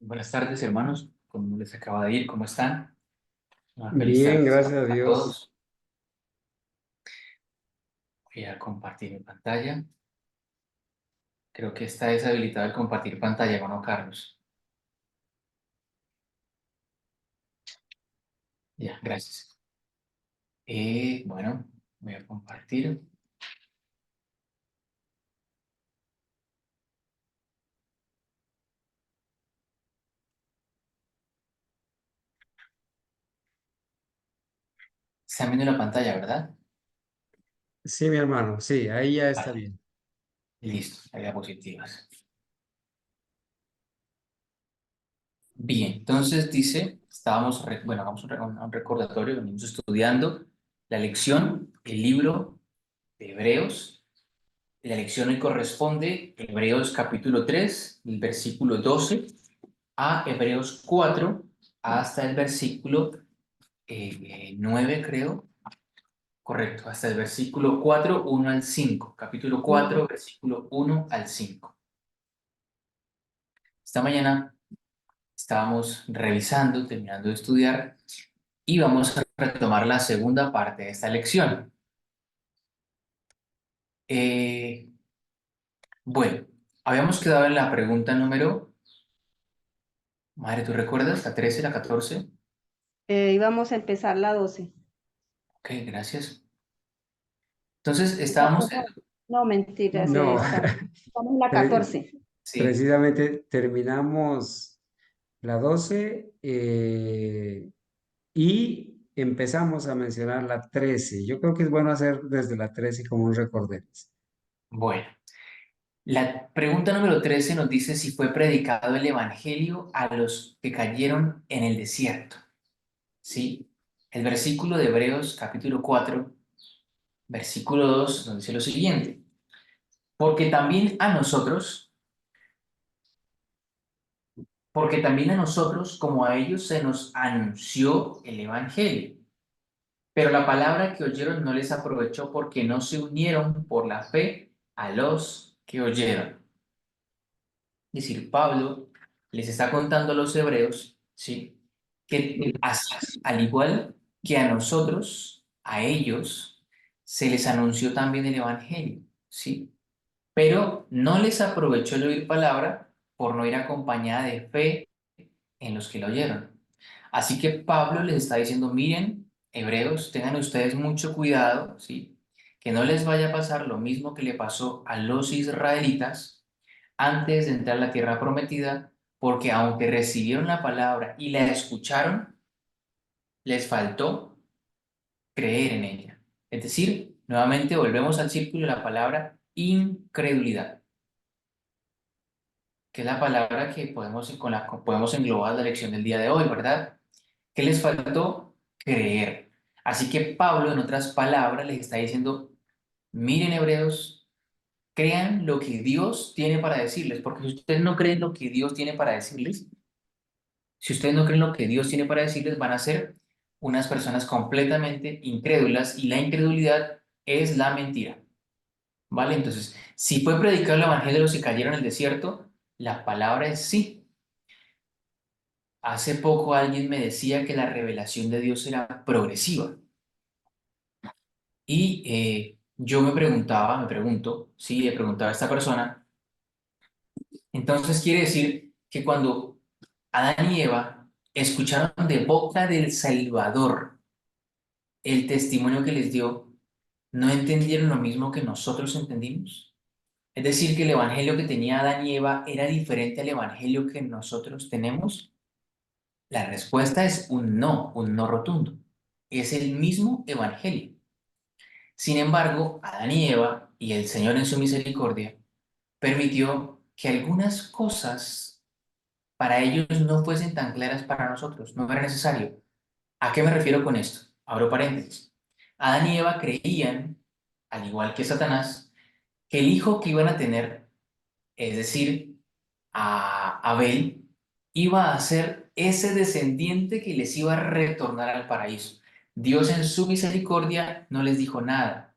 Buenas tardes, hermanos. ¿Cómo les acaba de ir? ¿Cómo están? Una feliz Bien, tarde gracias a a Dios. todos. Voy a compartir mi pantalla. Creo que está deshabilitado el compartir pantalla, hermano Carlos. Ya, gracias. Bueno, voy a compartir. Están viendo la pantalla, ¿verdad? Sí, mi hermano, sí, ahí ya está Vale, bien. listo. Hay diapositivas. Bien, entonces dice, bueno, hagamos un recordatorio, venimos estudiando la lección, el libro de Hebreos. La lección hoy corresponde a Hebreos capítulo 3, el versículo 12, a Hebreos 4, hasta el versículo 9, creo. Correcto, hasta el versículo 4, 1 al 5. Capítulo 4, versículo 1 al 5. Esta mañana estábamos revisando, terminando de estudiar, y vamos a retomar la segunda parte de esta lección. Eh, bueno, habíamos quedado en la pregunta número, madre, ¿tú recuerdas? ¿La 13, la 14? Íbamos a empezar la 12. Ok, gracias. Entonces, No, estábamos no, no, mentiras, No, estamos en la pre- 14. sí, precisamente terminamos la 12 y empezamos a mencionar la 13. Yo creo que es bueno hacer desde la 13 como un recorderis. bueno. La pregunta número 13 nos dice si fue predicado el evangelio a los que cayeron en el desierto. ¿Sí? El versículo de Hebreos capítulo 4, versículo 2 nos dice lo siguiente. Porque también a nosotros, porque también a nosotros, como a ellos, se nos anunció el evangelio. Pero la palabra que oyeron no les aprovechó porque no se unieron por la fe a los que oyeron. Es decir, Pablo les está contando a los hebreos, ¿sí? Que al igual que a nosotros, a ellos, se les anunció también el evangelio, ¿sí? Pero no les aprovechó el oír palabra por no ir acompañada de fe en los que lo oyeron. Así que Pablo les está diciendo, miren, hebreos, tengan ustedes mucho cuidado, ¿sí? Que no les vaya a pasar lo mismo que le pasó a los israelitas antes de entrar a la tierra prometida, porque aunque recibieron la palabra y la escucharon, les faltó creer en ella. Es decir, nuevamente volvemos al círculo de la palabra incredulidad, que es la palabra que con la que podemos englobar la lección del día de hoy, ¿verdad? ¿Qué les faltó? Creer. Así que Pablo, en otras palabras, les está diciendo, miren hebreos, crean lo que Dios tiene para decirles, porque si ustedes no creen lo que Dios tiene para decirles, si ustedes no creen lo que Dios tiene para decirles, van a ser unas personas completamente incrédulas y la incredulidad es la mentira, ¿vale? Entonces, si fue predicado el evangelio de los que cayeron en el desierto, la palabra es sí. Hace poco alguien me decía que la revelación de Dios era progresiva y yo me pregunto, sí, le preguntaba a esta persona, entonces quiere decir que cuando Adán y Eva escucharon de boca del Salvador el testimonio que les dio, ¿no entendieron lo mismo que nosotros entendimos? Es decir, que el evangelio que tenía Adán y Eva era diferente al evangelio que nosotros tenemos. La respuesta es un no rotundo. Es el mismo evangelio. Sin embargo, Adán y Eva y el Señor en su misericordia permitió que algunas cosas para ellos no fuesen tan claras para nosotros, no era necesario. ¿A qué me refiero con esto? Abro paréntesis. Adán y Eva creían, al igual que Satanás, que el hijo que iban a tener, es decir, a Abel, iba a ser ese descendiente que les iba a retornar al paraíso. Dios en su misericordia no les dijo nada.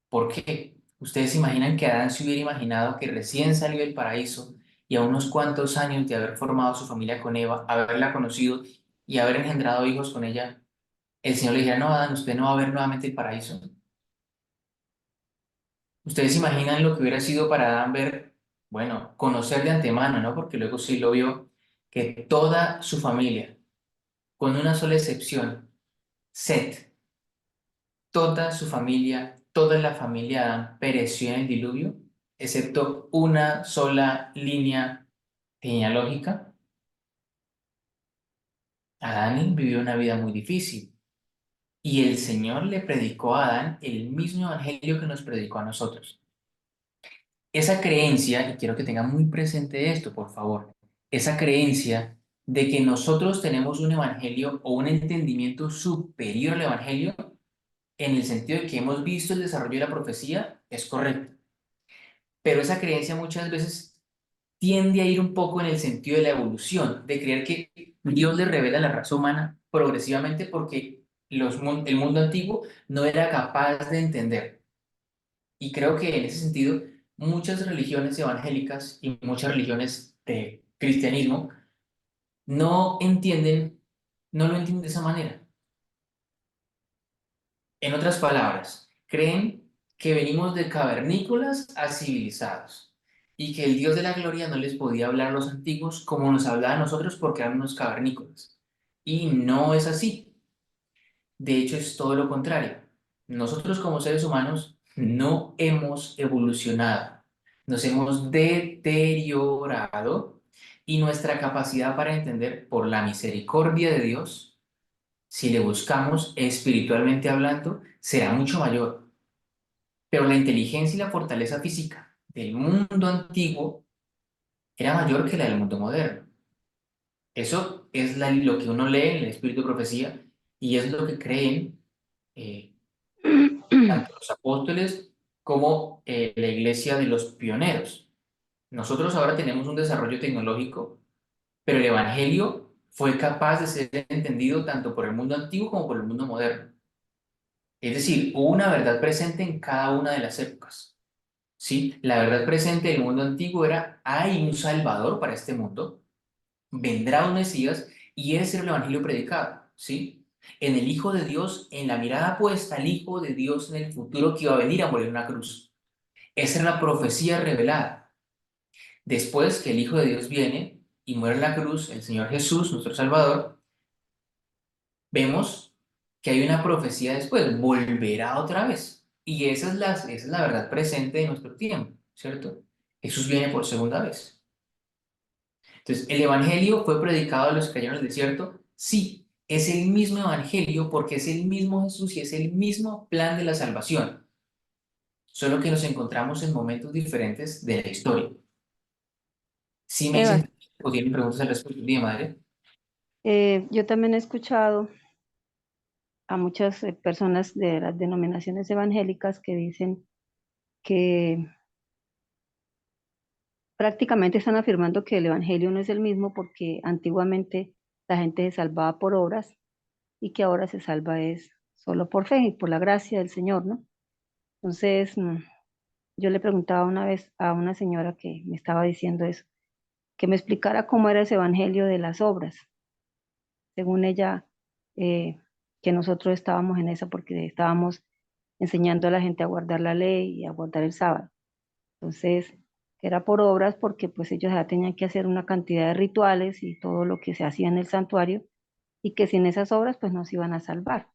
¿Por qué? Ustedes se imaginan que Adán se hubiera imaginado que recién salió del paraíso y a unos cuantos años de haber formado su familia con Eva, haberla conocido y haber engendrado hijos con ella, el Señor le dijera, no, Adán, usted no va a ver nuevamente el paraíso. Ustedes se imaginan lo que hubiera sido para Adán ver, bueno, conocer de antemano, ¿no? Porque luego sí lo vio, que toda su familia, con una sola excepción, Set, toda su familia, toda la familia de Adán pereció en el diluvio, excepto una sola línea genealógica. Adán vivió una vida muy difícil y el Señor le predicó a Adán el mismo evangelio que nos predicó a nosotros. Esa creencia, y quiero que tengan muy presente esto, por favor, esa creencia de que nosotros tenemos un evangelio o un entendimiento superior al evangelio, en el sentido de que hemos visto el desarrollo de la profecía, es correcto. Pero esa creencia muchas veces tiende a ir un poco en el sentido de la evolución, de creer que Dios le revela la raza humana progresivamente porque el mundo antiguo no era capaz de entender. Y creo que en ese sentido, muchas religiones evangélicas y muchas religiones de cristianismo no entienden, no lo entienden de esa manera. En otras palabras, creen que venimos de cavernícolas a civilizados y que el Dios de la gloria no les podía hablar a los antiguos como nos hablaba a nosotros porque eran unos cavernícolas. Y no es así. De hecho, es todo lo contrario. Nosotros como seres humanos no hemos evolucionado, nos hemos deteriorado y nuestra capacidad para entender por la misericordia de Dios, si le buscamos espiritualmente hablando, será mucho mayor. Pero la inteligencia y la fortaleza física del mundo antiguo era mayor que la del mundo moderno. Eso es lo que uno lee en el Espíritu de Profecía y es lo que creen eh, tanto los apóstoles como la iglesia de los pioneros. Nosotros ahora tenemos un desarrollo tecnológico, pero el Evangelio fue capaz de ser entendido tanto por el mundo antiguo como por el mundo moderno. Es decir, hubo una verdad presente en cada una de las épocas. ¿Sí? La verdad presente del mundo antiguo era, hay un Salvador para este mundo, vendrá un Mesías y ese era el Evangelio predicado. ¿Sí? En el Hijo de Dios, en la mirada puesta al Hijo de Dios en el futuro que iba a venir a morir en una cruz. Esa era la profecía revelada. Después que el Hijo de Dios viene y muere en la cruz, el Señor Jesús, nuestro Salvador, vemos que hay una profecía después, volverá otra vez. Y esa es la verdad presente de nuestro tiempo, ¿cierto? Jesús viene por segunda vez. Entonces, ¿el Evangelio fue predicado a los que cayeron en el desierto? Sí, es el mismo Evangelio porque es el mismo Jesús y es el mismo plan de la salvación, solo que nos encontramos en momentos diferentes de la historia. Si me Eva, dicen o tienen preguntas al respecto, día madre. yo también he escuchado a muchas personas de las denominaciones evangélicas que dicen que prácticamente están afirmando que el evangelio no es el mismo porque antiguamente la gente se salvaba por obras y que ahora se salva es solo por fe y por la gracia del Señor, ¿no? Entonces, yo le preguntaba una vez a una señora que me estaba diciendo eso, que me explicara cómo era ese evangelio de las obras. Según ella, eh, que nosotros estábamos en esa porque estábamos enseñando a la gente a guardar la ley y a guardar el sábado. Entonces, que era por obras porque pues ellos ya tenían que hacer una cantidad de rituales y todo lo que se hacía en el santuario y que sin esas obras pues no se iban a salvar,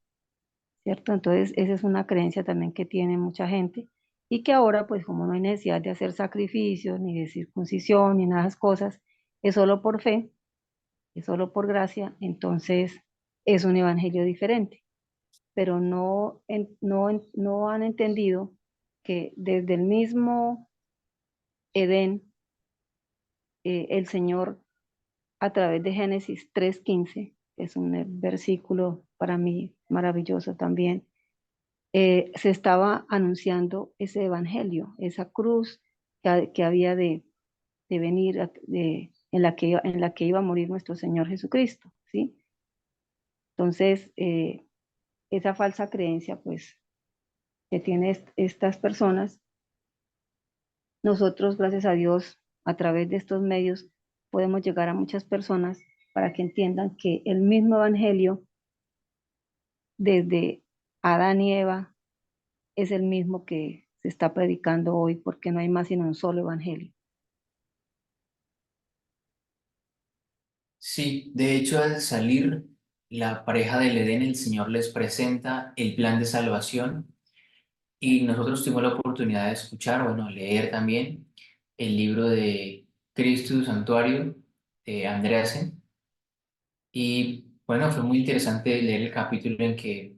¿cierto? Entonces, esa es una creencia también que tiene mucha gente y que ahora pues como no hay necesidad de hacer sacrificios ni de circuncisión ni nada de esas cosas, es solo por fe, es solo por gracia, entonces es un evangelio diferente, pero no han entendido que desde el mismo Edén, el Señor a través de Génesis 3:15, que es un versículo para mí maravilloso también, se estaba anunciando ese evangelio, esa cruz que había de venir, en la que iba a morir nuestro Señor Jesucristo, ¿sí? Entonces, esa falsa creencia, pues, que tienen estas personas, nosotros, gracias a Dios, a través de estos medios podemos llegar a muchas personas para que entiendan que el mismo evangelio desde Adán y Eva es el mismo que se está predicando hoy, porque no hay más sino un solo evangelio. Sí, de hecho al salir la pareja del Edén, el Señor les presenta el plan de salvación y nosotros tuvimos la oportunidad de escuchar, bueno, leer también el libro de Cristo Santuario de Andreasen. Y bueno, fue muy interesante leer el capítulo en que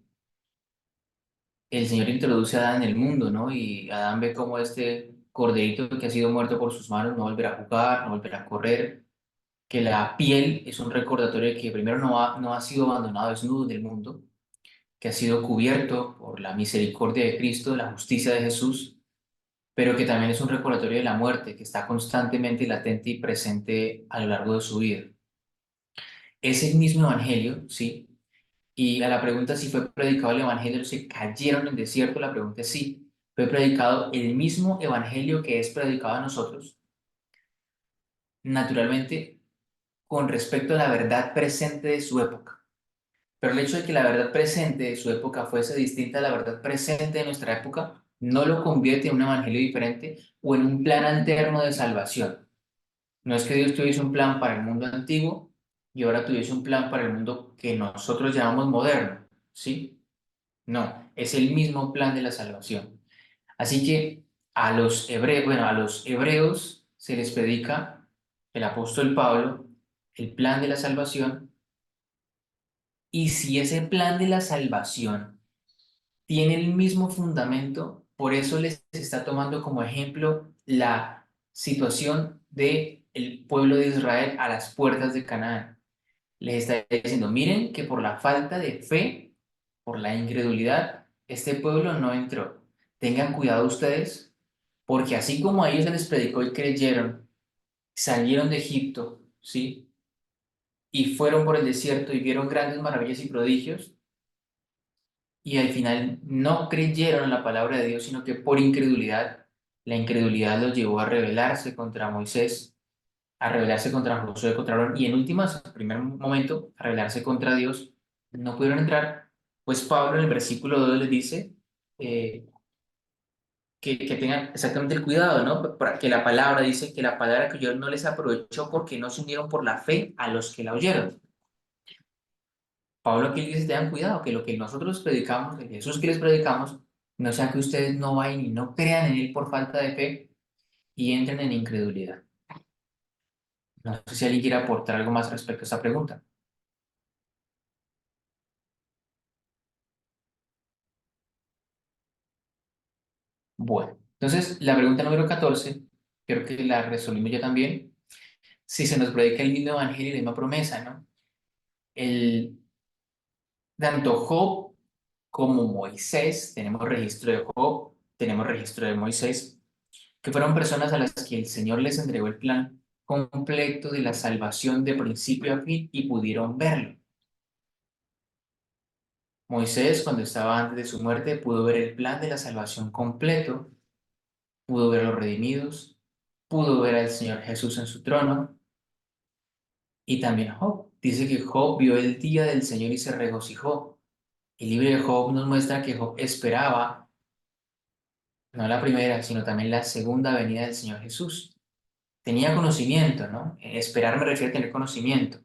el Señor introduce a Adán en el mundo, ¿no? Y Adán ve cómo este corderito que ha sido muerto por sus manos no volverá a jugar, no volverá a correr, que la piel es un recordatorio de que primero no ha sido abandonado desnudo del mundo, que ha sido cubierto por la misericordia de Cristo, la justicia de Jesús, pero que también es un recordatorio de la muerte, que está constantemente latente y presente a lo largo de su vida. Es el mismo evangelio, sí. Y a la pregunta si fue predicado el evangelio, si cayeron en el desierto, la pregunta es sí. Fue predicado el mismo evangelio que es predicado a nosotros, naturalmente, con respecto a la verdad presente de su época. Pero el hecho de que la verdad presente de su época fuese distinta a la verdad presente de nuestra época, no lo convierte en un evangelio diferente o en un plan alterno de salvación. No es que Dios tuviese un plan para el mundo antiguo y ahora tuviese un plan para el mundo que nosotros llamamos moderno, ¿sí? No, es el mismo plan de la salvación. Así que a los hebreos, bueno, a los hebreos se les predica el apóstol Pablo el plan de la salvación, y si ese plan de la salvación tiene el mismo fundamento, por eso les está tomando como ejemplo la situación del pueblo de Israel a las puertas de Canaán. Les está diciendo, miren que por la falta de fe, por la incredulidad, este pueblo no entró. Tengan cuidado ustedes, porque así como a ellos se les predicó y creyeron, salieron de Egipto, ¿sí? Y fueron por el desierto y vieron grandes maravillas y prodigios, y al final no creyeron en la palabra de Dios, sino que por incredulidad, la incredulidad los llevó a rebelarse contra Moisés, a rebelarse contra Josué, contra Aarón, y en últimas, en primer momento, a rebelarse contra Dios, no pudieron entrar. Pues Pablo en el versículo 2 les dice eh, que tengan exactamente el cuidado, ¿no? Para que la palabra dice que la palabra que yo no les aprovechó porque no se unieron por la fe a los que la oyeron. Pablo aquí les dice, tengan cuidado, que lo que nosotros predicamos, el Jesús que les predicamos, no sea que ustedes no vayan y no crean en él por falta de fe y entren en incredulidad. No sé si alguien quiere aportar algo más respecto a esta pregunta. Bueno, entonces la pregunta número 14 creo que la resolvimos ya también. Si se nos predica el mismo evangelio y la misma promesa, ¿no? El, tanto Job como Moisés, tenemos registro de Job, tenemos registro de Moisés, que fueron personas a las que el Señor les entregó el plan completo de la salvación de principio a fin y pudieron verlo. Moisés, cuando estaba antes de su muerte, pudo ver el plan de la salvación completo, pudo ver a los redimidos, pudo ver al Señor Jesús en su trono, y también Job. Dice que Job vio el día del Señor y se regocijó. El libro de Job nos muestra que Job esperaba no la primera, sino también la segunda venida del Señor Jesús. Tenía conocimiento, ¿no? Esperar me refiero a tener conocimiento.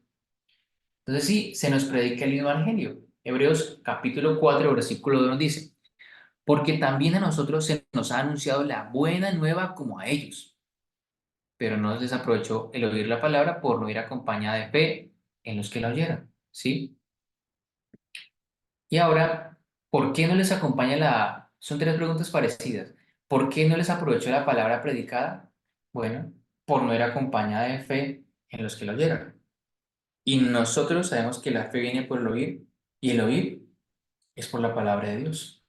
Entonces sí, se nos predica el evangelio. Hebreos capítulo 4, versículo 2 nos dice, porque también a nosotros se nos ha anunciado la buena nueva como a ellos, pero no les aprovechó el oír la palabra por no ir acompañada de fe en los que la oyeron, ¿sí? Y ahora, ¿por qué no les acompaña la... Son tres preguntas parecidas. ¿Por qué no les aprovechó la palabra predicada? Bueno, por no ir acompañada de fe en los que la oyeron. Y nosotros sabemos que la fe viene por el oír y el oír es por la palabra de Dios.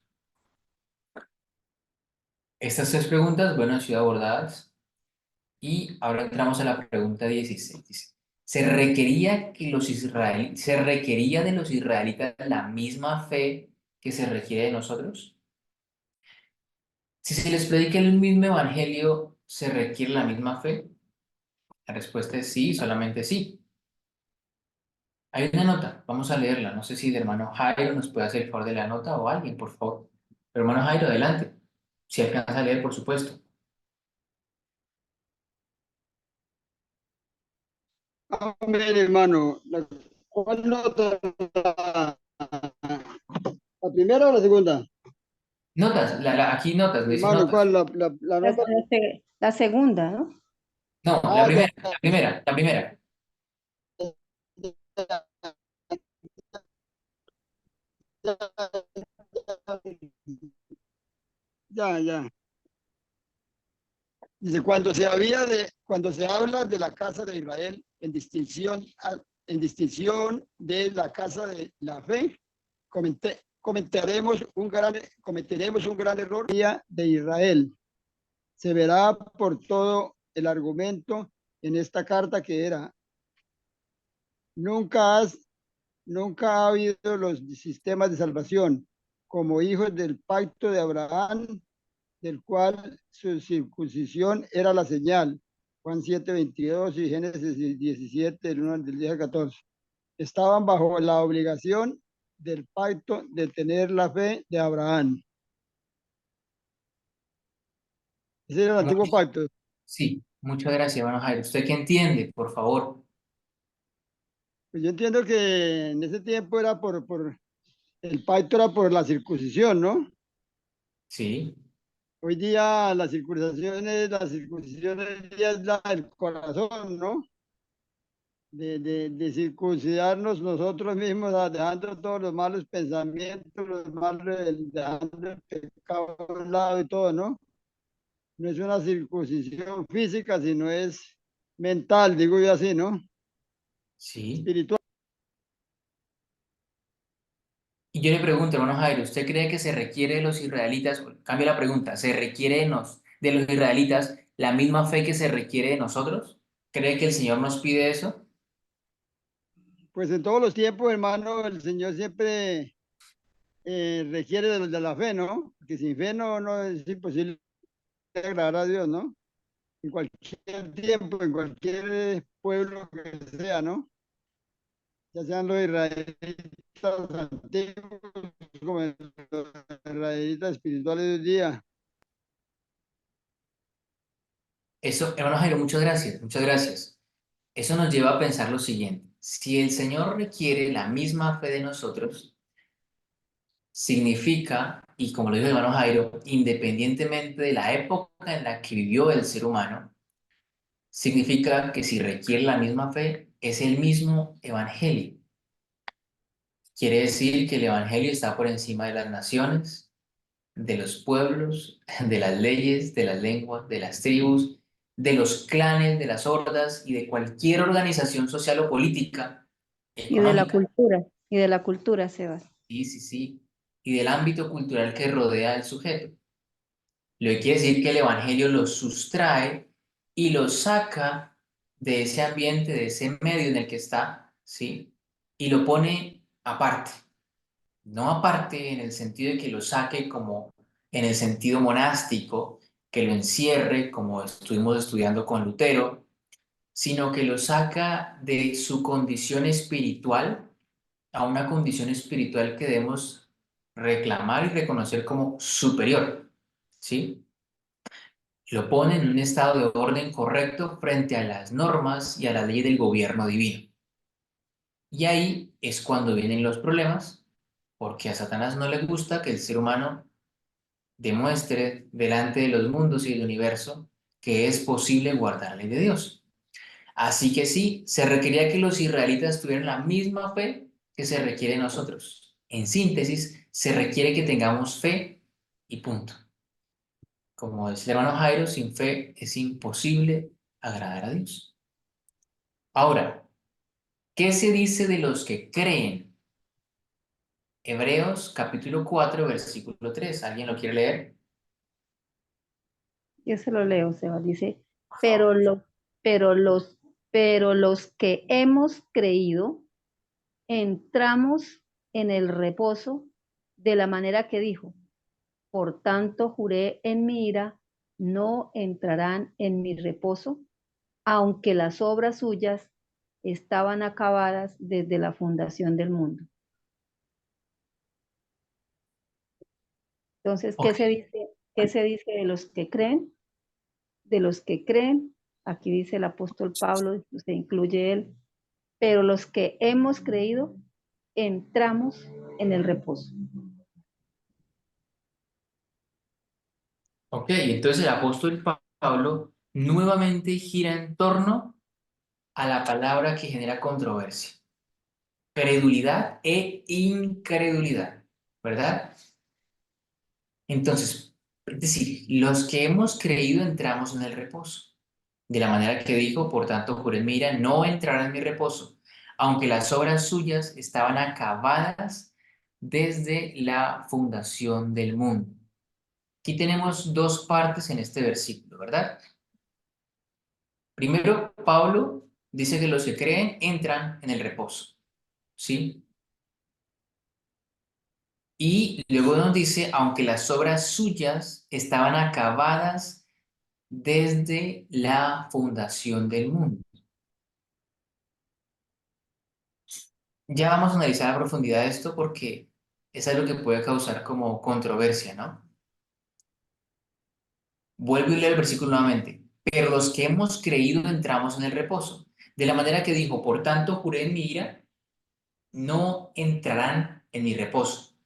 Estas tres preguntas, bueno, han sido abordadas y ahora entramos a la pregunta 16. Dice, ¿se requería de los israelitas la misma fe que se requiere de nosotros? Si se les predica el mismo evangelio, ¿se requiere la misma fe? La respuesta es sí, solamente sí. Hay una nota, vamos a leerla. No sé si el hermano Jairo nos puede hacer el favor de la nota o alguien, por favor. Hermano Jairo, adelante. Si alcanza a leer, por supuesto. Amén, hermano. ¿Cuál nota? ¿La primera o la segunda? Notas, aquí notas, dice Hermano, ¿cuál? notas. La nota. La segunda, ¿no? No, la Ah, ya, primera, la primera, la primera. ya, ya. Dice, cuando se habla de la casa de Israel en distinción de la casa de la fe, cometeremos un gran error de Israel. Se verá por todo el argumento en esta carta que era, nunca has nunca ha habido los sistemas de salvación como hijos del pacto de Abraham, del cual su circuncisión era la señal. Juan 7:22 y Génesis 17, del 1 del 10 al 14. Estaban bajo la obligación del pacto de tener la fe de Abraham. Ese era el antiguo pacto. Sí, muchas gracias, hermano Jairo. ¿Usted qué entiende, por favor? Pues yo entiendo que en ese tiempo era el pacto era por la circuncisión, ¿no? Sí, Hoy día la circuncisión hoy día es la del corazón, ¿no? De circuncidarnos nosotros mismos, dejando todos los malos pensamientos, dejando el pecado a un lado y todo, ¿no? No es una circuncisión física, sino es mental, digo yo así, ¿no? sí. Espiritual. Y yo le pregunto, hermano Jairo, ¿usted cree que se requiere de los israelitas, cambio la pregunta, ¿se requiere de los israelitas la misma fe que se requiere de nosotros? ¿Cree que el Señor nos pide eso? Pues en todos los tiempos, hermano, el Señor siempre requiere de la fe, ¿no? Porque sin fe no es imposible agradar a Dios, ¿no? En cualquier tiempo, en cualquier pueblo que sea, ¿no? Ya sean los israelitas antiguos como los israelitas espirituales de hoy día. Eso, hermano Jairo, muchas gracias, muchas gracias. Eso nos lleva a pensar lo siguiente. Si el Señor requiere la misma fe de nosotros, significa, y como lo dijo el hermano Jairo, independientemente de la época en la que vivió el ser humano, significa que si requiere la misma fe, es el mismo evangelio. Quiere decir que el evangelio está por encima de las naciones, de los pueblos, de las leyes, de las lenguas, de las tribus, de los clanes, de las hordas y de cualquier organización social o política, económica. Y de la cultura, Sebas. Sí, sí, sí. Y del ámbito cultural que rodea al sujeto. Lo que quiere decir que el evangelio lo sustrae y lo saca de ese ambiente, de ese medio en el que está, ¿sí? Y lo pone aparte. No aparte en el sentido de que lo saque como en el sentido monástico, que lo encierre como estuvimos estudiando con Lutero, sino que lo saca de su condición espiritual a una condición espiritual que debemos reclamar y reconocer como superior, ¿sí? Lo pone en un estado de orden correcto frente a las normas y a la ley del gobierno divino. Y ahí es cuando vienen los problemas, porque a Satanás no le gusta que el ser humano demuestre delante de los mundos y el universo que es posible guardar la ley de Dios. Así que sí, se requería que los israelitas tuvieran la misma fe que se requiere de nosotros. En síntesis, se requiere que tengamos fe y punto. Como decía el hermano Jairo, sin fe es imposible agradar a Dios. Ahora, ¿qué se dice de los que creen? Hebreos capítulo 4, versículo 3. ¿Alguien lo quiere leer? Yo se lo leo, Sebas. Dice, Por pero, favor. lo, pero, los, pero los que hemos creído, entramos en el reposo de la manera que dijo. Por tanto, juré en mi ira, no entrarán en mi reposo, aunque las obras suyas estaban acabadas desde la fundación del mundo. Entonces, Ok, qué se dice de los que creen? De los que creen, aquí dice el apóstol Pablo, se incluye él, pero los que hemos creído, entramos en el reposo. ok, entonces el apóstol Pablo nuevamente gira en torno a la palabra que genera controversia, credulidad e incredulidad, ¿verdad? Entonces, es decir, los que hemos creído entramos en el reposo. De la manera que dijo, por tanto, juré, mira, no entrará en mi reposo, aunque las obras suyas estaban acabadas desde la fundación del mundo. Aquí tenemos dos partes en este versículo, ¿verdad? Primero, Pablo dice que los que creen entran en el reposo, ¿sí? Y luego nos dice, aunque las obras suyas estaban acabadas desde la fundación del mundo. Ya vamos a analizar a profundidad esto porque es algo que puede causar como controversia, ¿no? Vuelvo y leo el versículo nuevamente. Pero los que hemos creído entramos en el reposo. De la manera que dijo, por tanto juré en mi ira, no entrarán en mi reposo,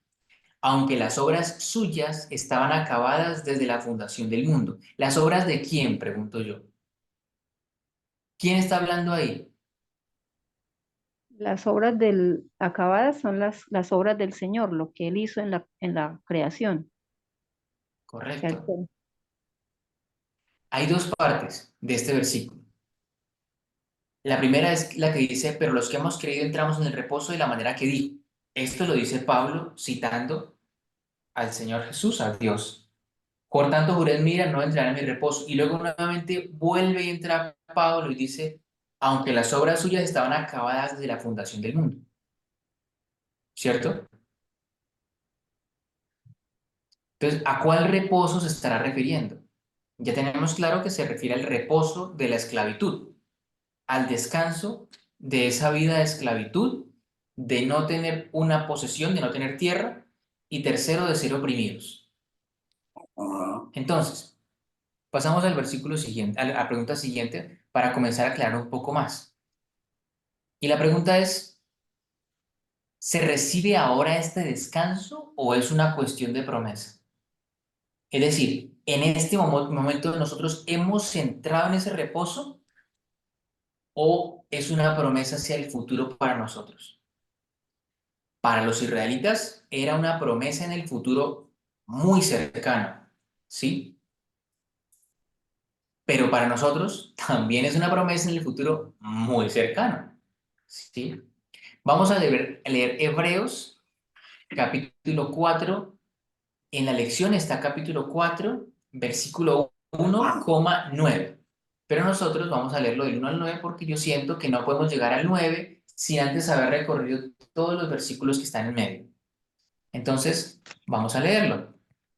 aunque las obras suyas estaban acabadas desde la fundación del mundo. ¿Las obras de quién? Pregunto yo. ¿Quién está hablando ahí? Las obras acabadas son las obras del Señor, lo que Él hizo en la creación. O sea, Correcto. Hay dos partes de este versículo. La primera es la que dice, pero los que hemos creído entramos en el reposo de la manera que dijo. Esto lo dice Pablo citando al Señor Jesús, a Dios. Por tanto, juré en mira, no entrará en mi reposo. Y luego nuevamente vuelve y entra Pablo y dice, aunque las obras suyas estaban acabadas desde la fundación del mundo. ¿Cierto? Entonces, ¿a cuál reposo se estará refiriendo? Ya tenemos claro que se refiere al reposo de la esclavitud, al descanso de esa vida de esclavitud, de no tener una posesión, de no tener tierra, y tercero, de ser oprimidos. Entonces, pasamos al versículo siguiente, a la pregunta siguiente, para comenzar a aclarar un poco más. Y la pregunta es, ¿se recibe ahora este descanso o es una cuestión de promesa? Es decir, en este momento nosotros hemos entrado en ese reposo o es una promesa hacia el futuro para nosotros. Para los israelitas era una promesa en el futuro muy cercano, ¿sí? Pero para nosotros también es una promesa en el futuro muy cercano, ¿sí? Vamos a leer Hebreos capítulo 4. En la lección está capítulo 4, versículo 1,9. Pero nosotros vamos a leerlo del 1 al 9 porque yo siento que no podemos llegar al 9 sin antes haber recorrido todos los versículos que están en medio. Entonces, vamos a leerlo.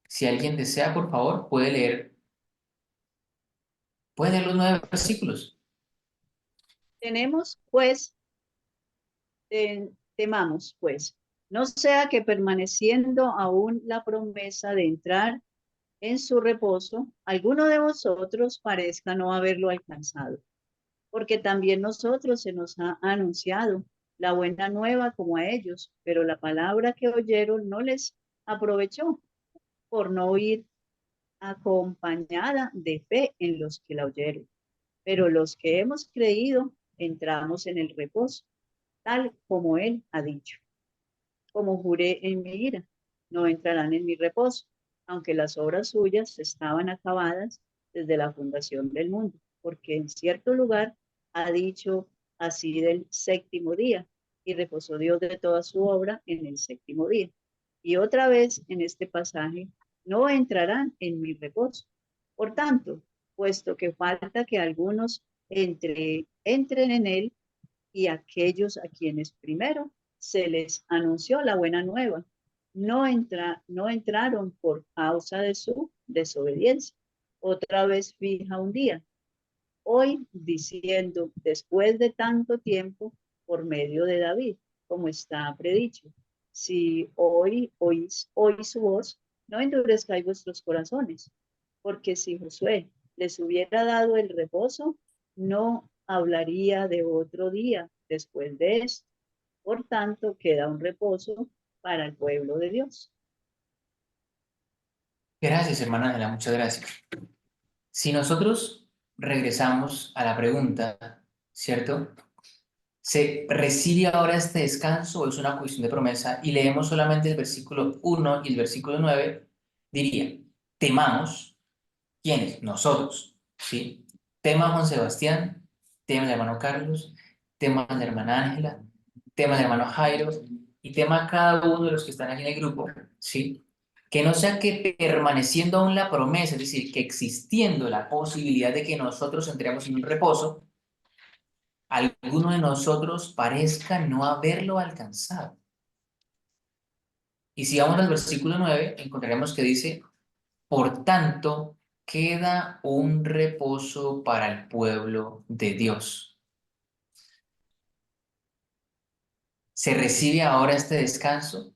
Si alguien desea, por favor, puede leer los 9 versículos. Tenemos, pues, temamos, pues, no sea que permaneciendo aún la promesa de entrar en su reposo, alguno de vosotros parezca no haberlo alcanzado, porque también nosotros se nos ha anunciado la buena nueva como a ellos, pero la palabra que oyeron no les aprovechó por no ir acompañada de fe en los que la oyeron. Pero los que hemos creído entramos en el reposo, tal como él ha dicho. Como juré en mi ira, no entrarán en mi reposo, aunque las obras suyas estaban acabadas desde la fundación del mundo, porque en cierto lugar ha dicho así del séptimo día, y reposó Dios de toda su obra en el séptimo día. Y otra vez en este pasaje, no entrarán en mi reposo. Por tanto, puesto que falta que algunos entren en él, y aquellos a quienes primero se les anunció la buena nueva, no entraron por causa de su desobediencia. Otra vez fija un día, hoy diciendo, después de tanto tiempo, por medio de David, como está predicho. Si hoy oís su voz, no endurezcáis vuestros corazones, porque si Josué les hubiera dado el reposo, no hablaría de otro día después de esto. Por tanto, queda un reposo para el pueblo de Dios. Gracias, hermana Ángela, muchas gracias. Si nosotros regresamos a la pregunta, ¿cierto? ¿Se recibe ahora este descanso o es una cuestión de promesa? Y leemos solamente el versículo 1 y el versículo 9, diría, temamos, ¿quiénes? Nosotros, ¿sí? Tema Juan Sebastián, tema el hermano Carlos, tema la hermana Ángela, tema el hermano Jairo y tema cada uno de los que están aquí en el grupo, ¿sí? Que no sea que permaneciendo aún la promesa, es decir, que existiendo la posibilidad de que nosotros entremos en un reposo, alguno de nosotros parezca no haberlo alcanzado. Y si vamos al versículo 9, encontraremos que dice, por tanto, queda un reposo para el pueblo de Dios. ¿Se recibe ahora este descanso?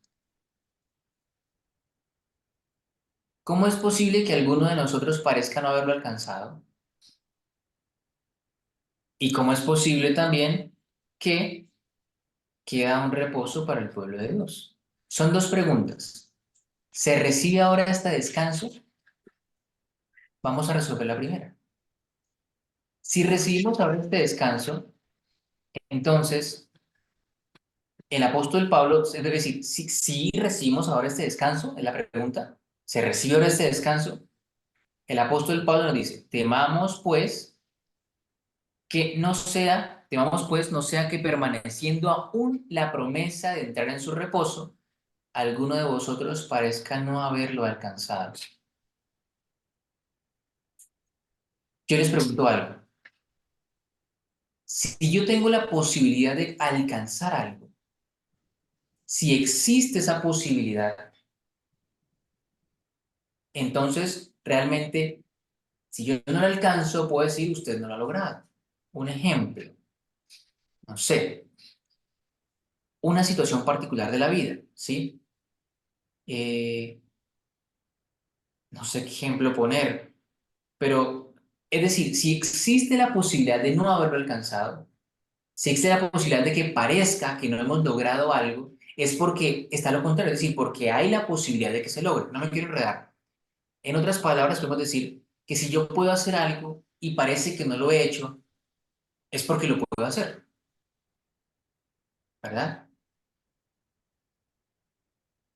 ¿Cómo es posible que alguno de nosotros parezca no haberlo alcanzado? ¿Y cómo es posible también que queda un reposo para el pueblo de Dios? Son dos preguntas. ¿Se recibe ahora este descanso? Vamos a resolver la primera. Si recibimos ahora este descanso, entonces el apóstol Pablo, es decir, si recibimos ahora este descanso, es la pregunta, ¿se recibe ahora este descanso? El apóstol Pablo nos dice, temamos pues no sea que permaneciendo aún la promesa de entrar en su reposo, alguno de vosotros parezca no haberlo alcanzado. Yo les pregunto algo. Si yo tengo la posibilidad de alcanzar algo, si existe esa posibilidad, entonces realmente, si yo no lo alcanzo, puedo decir, usted no lo ha logrado. Un ejemplo, no sé, una situación particular de la vida, ¿sí? Eh, no sé qué ejemplo poner, pero es decir, si existe la posibilidad de no haberlo alcanzado, si existe la posibilidad de que parezca que no hemos logrado algo, es porque está lo contrario, es decir, porque hay la posibilidad de que se logre. No me quiero enredar. En otras palabras, podemos decir que si yo puedo hacer algo y parece que no lo he hecho, es porque lo puedo hacer, ¿verdad?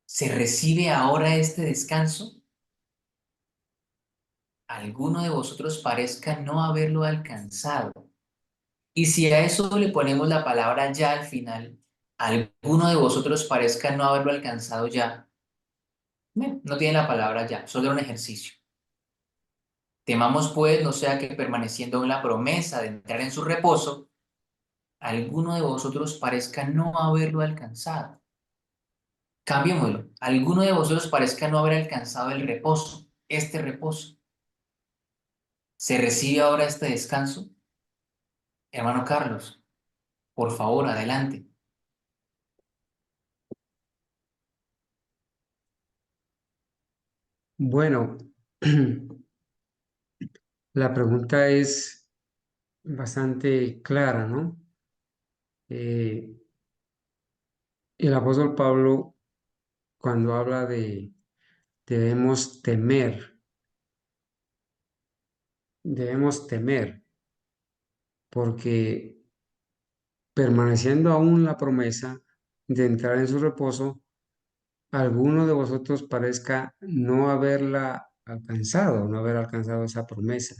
¿Se recibe ahora este descanso? Alguno de vosotros parezca no haberlo alcanzado. Y si a eso le ponemos la palabra ya al final, alguno de vosotros parezca no haberlo alcanzado ya. No tiene la palabra ya, solo era un ejercicio. Temamos pues no sea que permaneciendo en la promesa de entrar en su reposo, alguno de vosotros parezca no haberlo alcanzado. Cambiémoslo. Alguno de vosotros parezca no haber alcanzado el reposo, este reposo. ¿Se recibe ahora este descanso? Hermano Carlos, por favor, adelante. Bueno, la pregunta es bastante clara, ¿no? Eh, el apóstol Pablo, cuando habla de debemos temer, porque permaneciendo aún la promesa de entrar en su reposo, alguno de vosotros parezca no haberla alcanzado, no haber alcanzado esa promesa.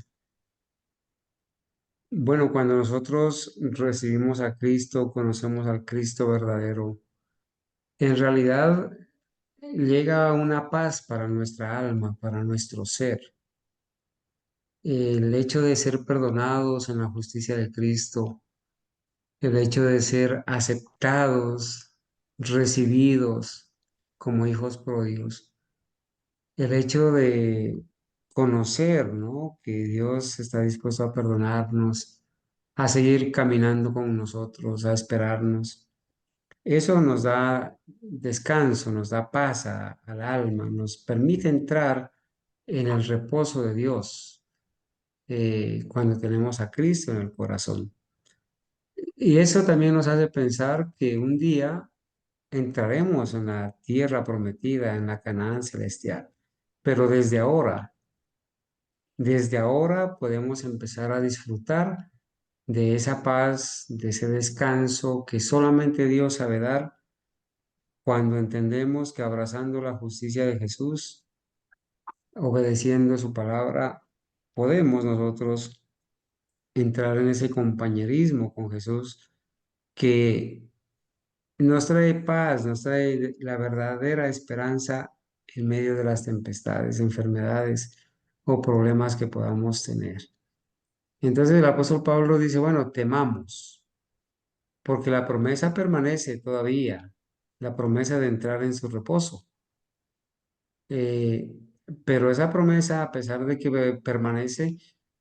Bueno, cuando nosotros recibimos a Cristo, conocemos al Cristo verdadero, en realidad llega una paz para nuestra alma, para nuestro ser. El hecho de ser perdonados en la justicia de Cristo, el hecho de ser aceptados, recibidos como hijos pródigos, el hecho de conocer, ¿no? Que Dios está dispuesto a perdonarnos, a seguir caminando con nosotros, a esperarnos. Eso nos da descanso, nos da paz al alma, nos permite entrar en el reposo de Dios cuando tenemos a Cristo en el corazón. Y eso también nos hace pensar que un día entraremos en la tierra prometida, en la Canaán celestial. Pero desde ahora podemos empezar a disfrutar de esa paz, de ese descanso que solamente Dios sabe dar cuando entendemos que abrazando la justicia de Jesús, obedeciendo su palabra, podemos nosotros entrar en ese compañerismo con Jesús que nos trae paz, nos trae la verdadera esperanza en medio de las tempestades, enfermedades o problemas que podamos tener. Entonces el apóstol Pablo dice, bueno, temamos, porque la promesa permanece todavía, la promesa de entrar en su reposo. Eh, pero esa promesa, a pesar de que permanece,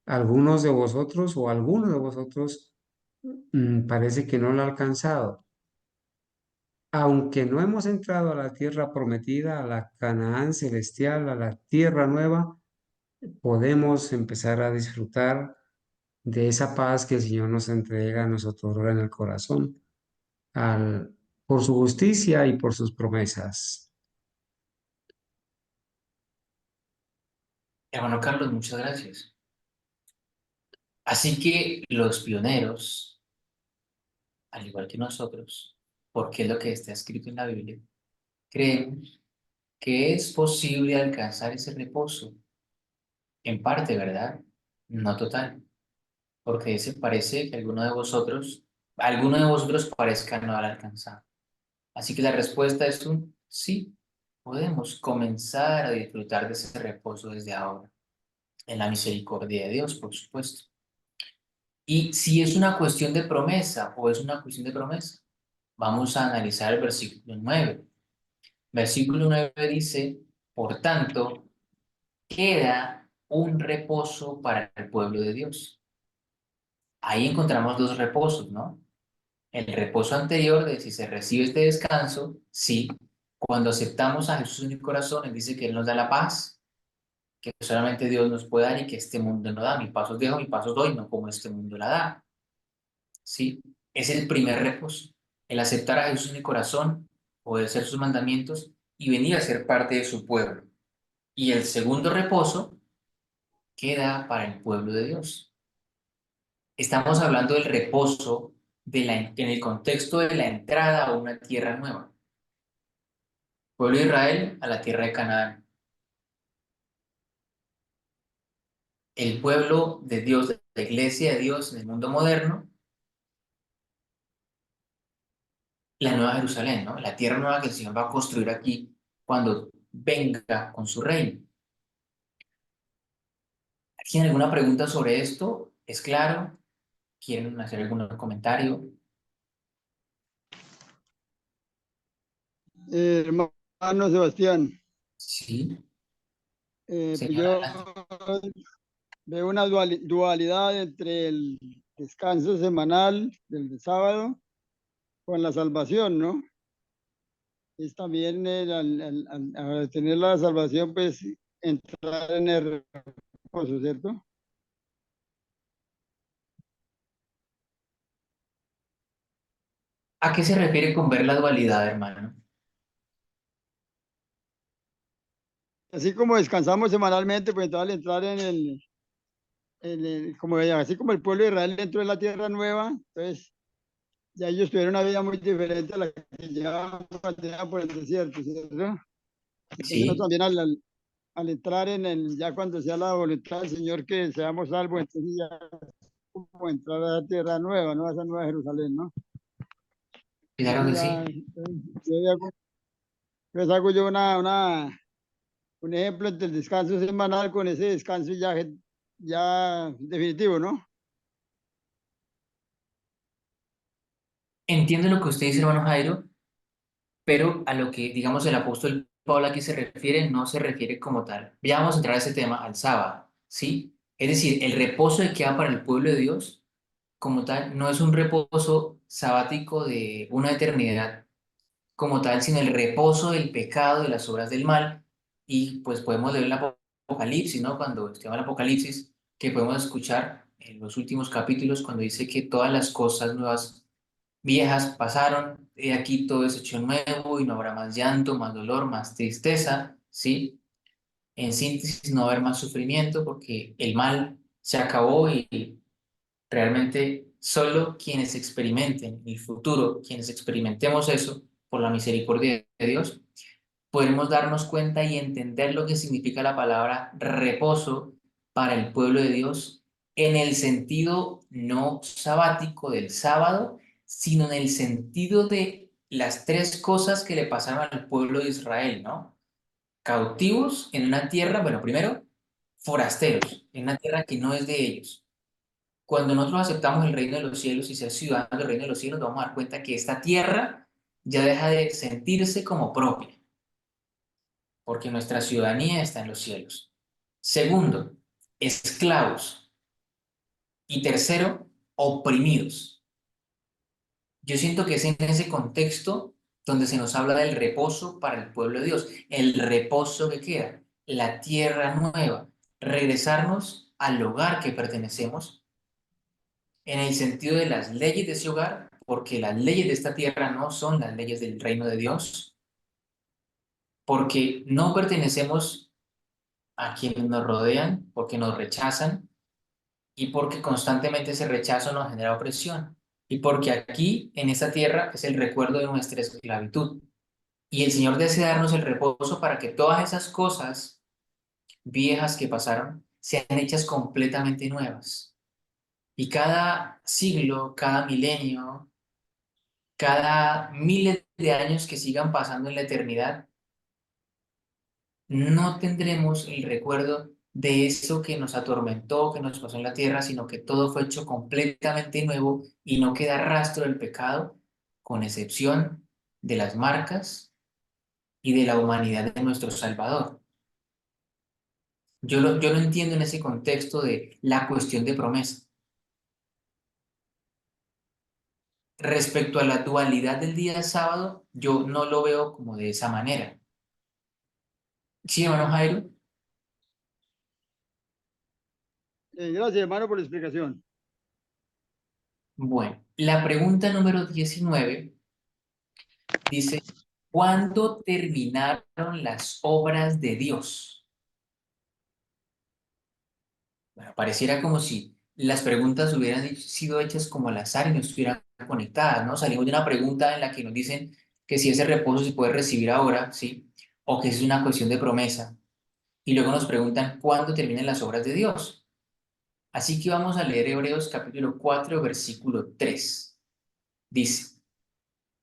algunos de vosotros o alguno de vosotros parece que no lo ha alcanzado. Aunque no hemos entrado a la tierra prometida, a la Canaán celestial, a la tierra nueva, podemos empezar a disfrutar de esa paz que el Señor nos entrega, nos otorga en el corazón, por su justicia y por sus promesas. Hermano Carlos, muchas gracias. Así que los pioneros, al igual que nosotros, porque es lo que está escrito en la Biblia, creemos que es posible alcanzar ese reposo, en parte, ¿verdad? No total, porque se parece que alguno de vosotros parezca no haber alcanzado. Así que la respuesta es un sí, podemos comenzar a disfrutar de ese reposo desde ahora, en la misericordia de Dios, por supuesto. Y si es una cuestión de promesa o es una cuestión de promesa, vamos a analizar el versículo 9. Versículo 9 dice, por tanto, queda un reposo para el pueblo de Dios. Ahí encontramos dos reposos, ¿no? El reposo anterior de si se recibe este descanso, sí. Cuando aceptamos a Jesús en el corazón, Él dice que Él nos da la paz, que solamente Dios nos puede dar y que este mundo no da. Mi pasos dejo, mi pasos doy, no como este mundo la da. ¿Sí? Es el primer reposo. El aceptar a Jesús en el corazón, obedecer sus mandamientos y venir a ser parte de su pueblo. Y el segundo reposo queda para el pueblo de Dios. Estamos hablando del reposo en el contexto de la entrada a una tierra nueva. Pueblo de Israel a la tierra de Canaán. El pueblo de Dios, la iglesia de Dios en el mundo moderno, la nueva Jerusalén, ¿no? La tierra nueva que el Señor va a construir aquí cuando venga con su reino. ¿Tienen alguna pregunta sobre esto? ¿Es claro? ¿Quieren hacer algún comentario? Hermano Sebastián, Sí, pues señor, yo adelante. veo una dualidad entre el descanso semanal del sábado con la salvación, ¿no? Es también al tener la salvación, pues entrar en el reposo, ¿cierto? ¿A qué se refiere con ver la dualidad, hermano? Así como descansamos semanalmente, pues entonces al entrar como así como el pueblo de Israel entró en la tierra nueva, entonces ya ellos tuvieron una vida muy diferente a la que llevaban por el desierto, ¿cierto? Entonces nosotros Sí, también al entrar ya cuando sea la voluntad del Señor que seamos salvos, entonces ya es como entrar a la tierra nueva, ¿no? A esa nueva Jerusalén, ¿no? claro Entonces que ya, sí. entonces hago yo un ejemplo entre el descanso semanal con ese descanso ya definitivo, ¿no? Entiendo lo que usted dice, hermano Jairo, pero a lo que, digamos, el apóstol Pablo aquí se refiere, no se refiere como tal. Ya vamos a entrar a ese tema, al sábado, ¿sí? Es decir, el reposo que queda para el pueblo de Dios, como tal, no es un reposo sabático de una eternidad como tal, sino el reposo del pecado, de las obras del mal. Y pues podemos leer el Apocalipsis, ¿no? Cuando estudiamos el Apocalipsis, que podemos escuchar en los últimos capítulos, cuando dice que todas las cosas nuevas, viejas pasaron, he aquí todo es hecho nuevo y no habrá más llanto, más dolor, más tristeza, ¿sí? En síntesis, no va a haber más sufrimiento porque el mal se acabó y realmente solo quienes experimenten el futuro, quienes experimentemos eso por la misericordia de Dios, podremos darnos cuenta y entender lo que significa la palabra reposo para el pueblo de Dios en el sentido no sabático del sábado, sino en el sentido de las tres cosas que le pasaron al pueblo de Israel, ¿no? Cautivos en una tierra, bueno, primero, forasteros, en una tierra que no es de ellos. Cuando nosotros aceptamos el reino de los cielos y ser ciudadanos del reino de los cielos, nos vamos a dar cuenta que esta tierra ya deja de sentirse como propia, porque nuestra ciudadanía está en los cielos. Segundo, esclavos. Y tercero, oprimidos. Yo siento que es en ese contexto donde se nos habla del reposo para el pueblo de Dios, el reposo que queda, la tierra nueva, regresarnos al hogar que pertenecemos en el sentido de las leyes de ese hogar, porque las leyes de esta tierra no son las leyes del reino de Dios, porque no pertenecemos a quienes nos rodean, porque nos rechazan y porque constantemente ese rechazo nos genera opresión. Y porque aquí, en esta tierra, es el recuerdo de nuestra esclavitud. Y el Señor desea darnos el reposo para que todas esas cosas viejas que pasaron sean hechas completamente nuevas. Y cada siglo, cada milenio, cada miles de años que sigan pasando en la eternidad, no tendremos el recuerdo de eso que nos atormentó, que nos pasó en la tierra, sino que todo fue hecho completamente nuevo y no queda rastro del pecado, con excepción de las marcas y de la humanidad de nuestro Salvador. Yo lo entiendo en ese contexto de la cuestión de promesa. Respecto a la dualidad del día sábado, yo no lo veo como de esa manera. ¿Sí, hermano Jairo? Gracias, hermano, por la explicación. Bueno, la pregunta número 19 dice, ¿cuándo terminaron las obras de Dios? Bueno, pareciera como si las preguntas hubieran sido hechas como al azar y no estuvieran conectadas, ¿no? Salimos de una pregunta en la que nos dicen que si ese reposo se puede recibir ahora, ¿sí? O que es una cuestión de promesa. Y luego nos preguntan, ¿cuándo terminan las obras de Dios? Así que vamos a leer Hebreos capítulo 4, versículo 3. Dice,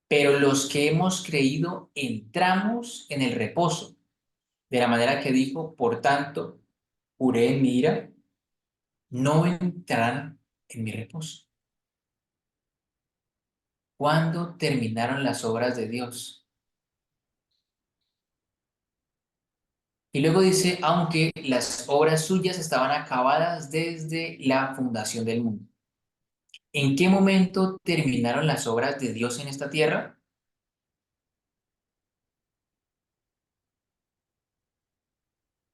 pero los que hemos creído entramos en el reposo, de la manera que dijo, por tanto, juré en mi ira, no entrarán en mi reposo. ¿Cuándo terminaron las obras de Dios? Y luego dice, aunque las obras suyas estaban acabadas desde la fundación del mundo. ¿En qué momento terminaron las obras de Dios en esta tierra?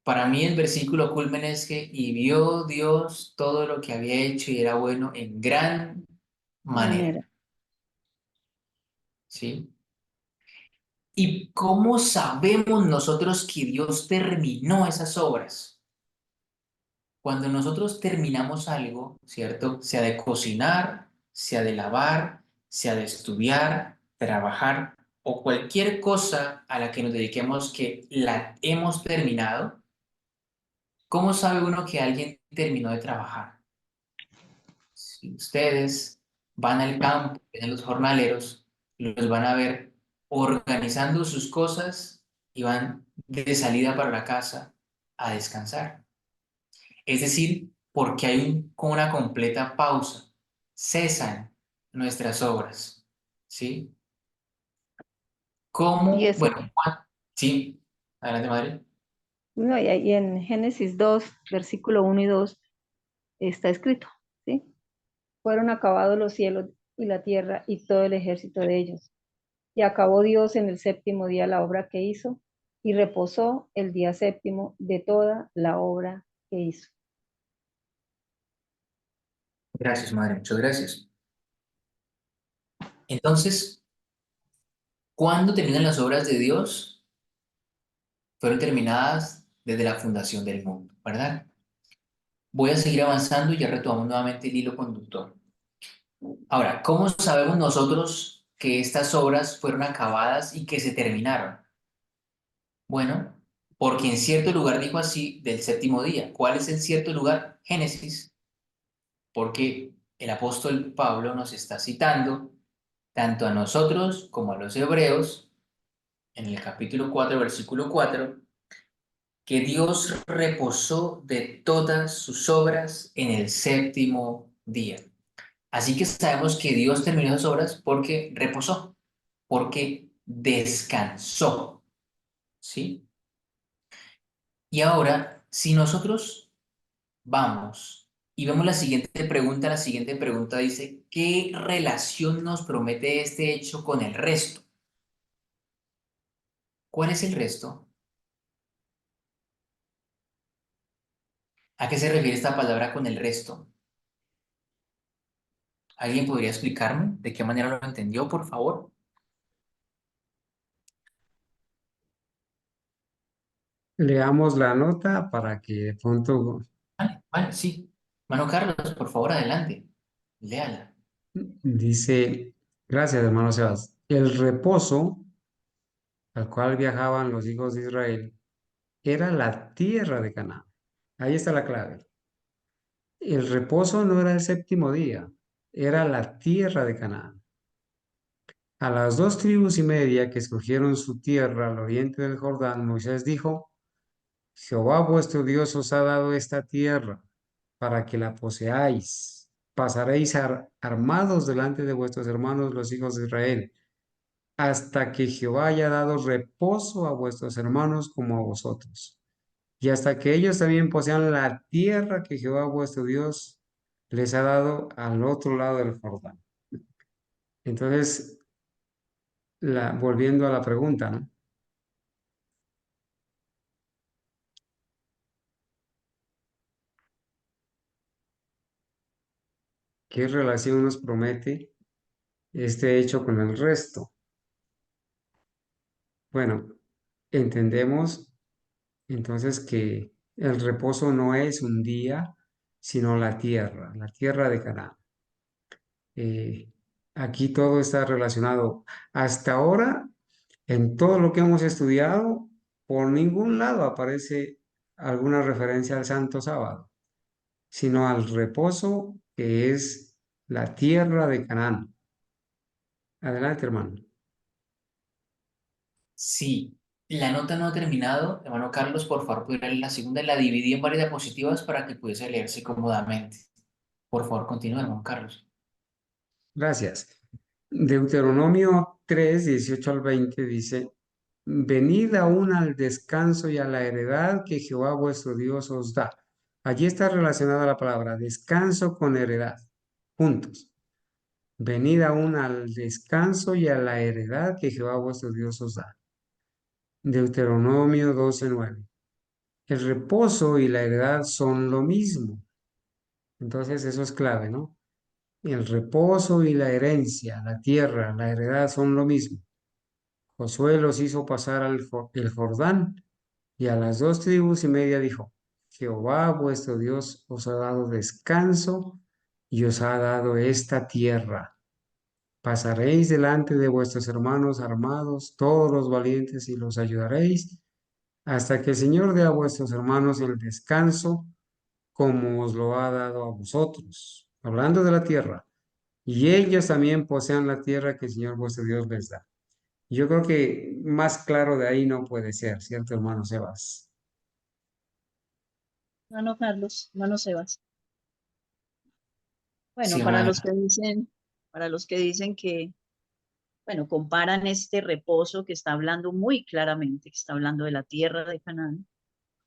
Para mí el versículo culmen es que y vio Dios todo lo que había hecho y era bueno en gran manera, manera. ¿sí? ¿Y cómo sabemos nosotros que Dios terminó esas obras? Cuando nosotros terminamos algo, ¿cierto? Sea de cocinar, sea de lavar, sea de estudiar, trabajar o cualquier cosa a la que nos dediquemos que la hemos terminado, ¿cómo sabe uno que alguien terminó de trabajar? Si ustedes van al campo, en los jornaleros, los van a ver organizando sus cosas y van de salida para la casa a descansar. Es decir, porque hay como una completa pausa. Cesan nuestras obras. ¿Sí? Y ¿Cómo? eso, Bueno, sí. Adelante, madre. No, y ahí en Génesis 2, versículo 1 y 2, está escrito, ¿sí? Fueron acabados los cielos y la tierra y todo el ejército de ellos. Y acabó Dios en el séptimo día la obra que hizo, y reposó el día séptimo de toda la obra que hizo. Gracias, madre, muchas gracias. Entonces, ¿cuándo terminan las obras de Dios? Fueron terminadas desde la fundación del mundo, ¿verdad? Voy a seguir avanzando y ya retomamos nuevamente el hilo conductor. Ahora, ¿cómo sabemos nosotros que estas obras fueron acabadas y que se terminaron? Bueno, porque en cierto lugar dijo así del séptimo día. ¿Cuál es el cierto lugar? Génesis, porque el apóstol Pablo nos está citando tanto a nosotros como a los hebreos en el capítulo 4, versículo 4, que Dios reposó de todas sus obras en el séptimo día. Así que sabemos que Dios terminó esas obras porque reposó, porque descansó, ¿sí? Y ahora, si nosotros vamos y vemos la siguiente pregunta dice, ¿qué relación nos promete este hecho con el resto? ¿Cuál es el resto? ¿A qué se refiere esta palabra con el resto? ¿Alguien podría explicarme de qué manera lo entendió, por favor? Leamos la nota para que de pronto Vale, vale, sí. Mano Carlos, por favor, adelante. Léala. dice, gracias hermano Sebas, el reposo al cual viajaban los hijos de Israel era la tierra de Canaán. Ahí está la clave. El reposo no era el séptimo día, era la tierra de Canaán. A las 2 tribus y media que escogieron su tierra al oriente del Jordán, Moisés dijo, Jehová vuestro Dios os ha dado esta tierra para que la poseáis. Pasaréis armados delante de vuestros hermanos los hijos de Israel, hasta que Jehová haya dado reposo a vuestros hermanos como a vosotros, y hasta que ellos también posean la tierra que Jehová vuestro Dios les ha dado al otro lado del Jordán. Entonces, volviendo a la pregunta, ¿no? ¿Qué relación nos promete este hecho con el resto? Bueno, entendemos entonces que el reposo no es un día, sino la tierra de Canaán. Eh, Aquí todo está relacionado. Hasta ahora, en todo lo que hemos estudiado, por ningún lado aparece alguna referencia al Santo Sábado, sino al reposo que es la tierra de Canaán. Adelante, hermano. Sí, la nota no ha terminado. Hermano Carlos, por favor, pudiera leer la segunda. La dividí en varias diapositivas para que pudiese leerse cómodamente. Por favor, continúe, hermano Carlos. Gracias. Deuteronomio 3, 18 al 20 dice, venid aún al descanso y a la heredad que Jehová vuestro Dios os da. Allí está relacionada la palabra descanso con heredad, juntos. Venid aún al descanso y a la heredad que Jehová vuestro Dios os da. Deuteronomio 12:9. El reposo y la heredad son lo mismo. Entonces eso es clave, ¿no? El reposo y la herencia, la tierra, la heredad son lo mismo. Josué los hizo pasar el Jordán y a las 2 tribus y media dijo, Jehová vuestro Dios os ha dado descanso y os ha dado esta tierra. Pasaréis delante de vuestros hermanos armados, todos los valientes, y los ayudaréis, hasta que el Señor dé a vuestros hermanos el descanso como os lo ha dado a vosotros. Hablando de la tierra. Y ellos también posean la tierra que el Señor vuestro Dios les da. Yo creo que más claro de ahí no puede ser, ¿cierto, hermano Sebas? Hermano Carlos, hermano Sebas. Sí, Bueno, hermana. para los que dicen que bueno, comparan este reposo que está hablando muy claramente, que está hablando de la tierra de Canaán.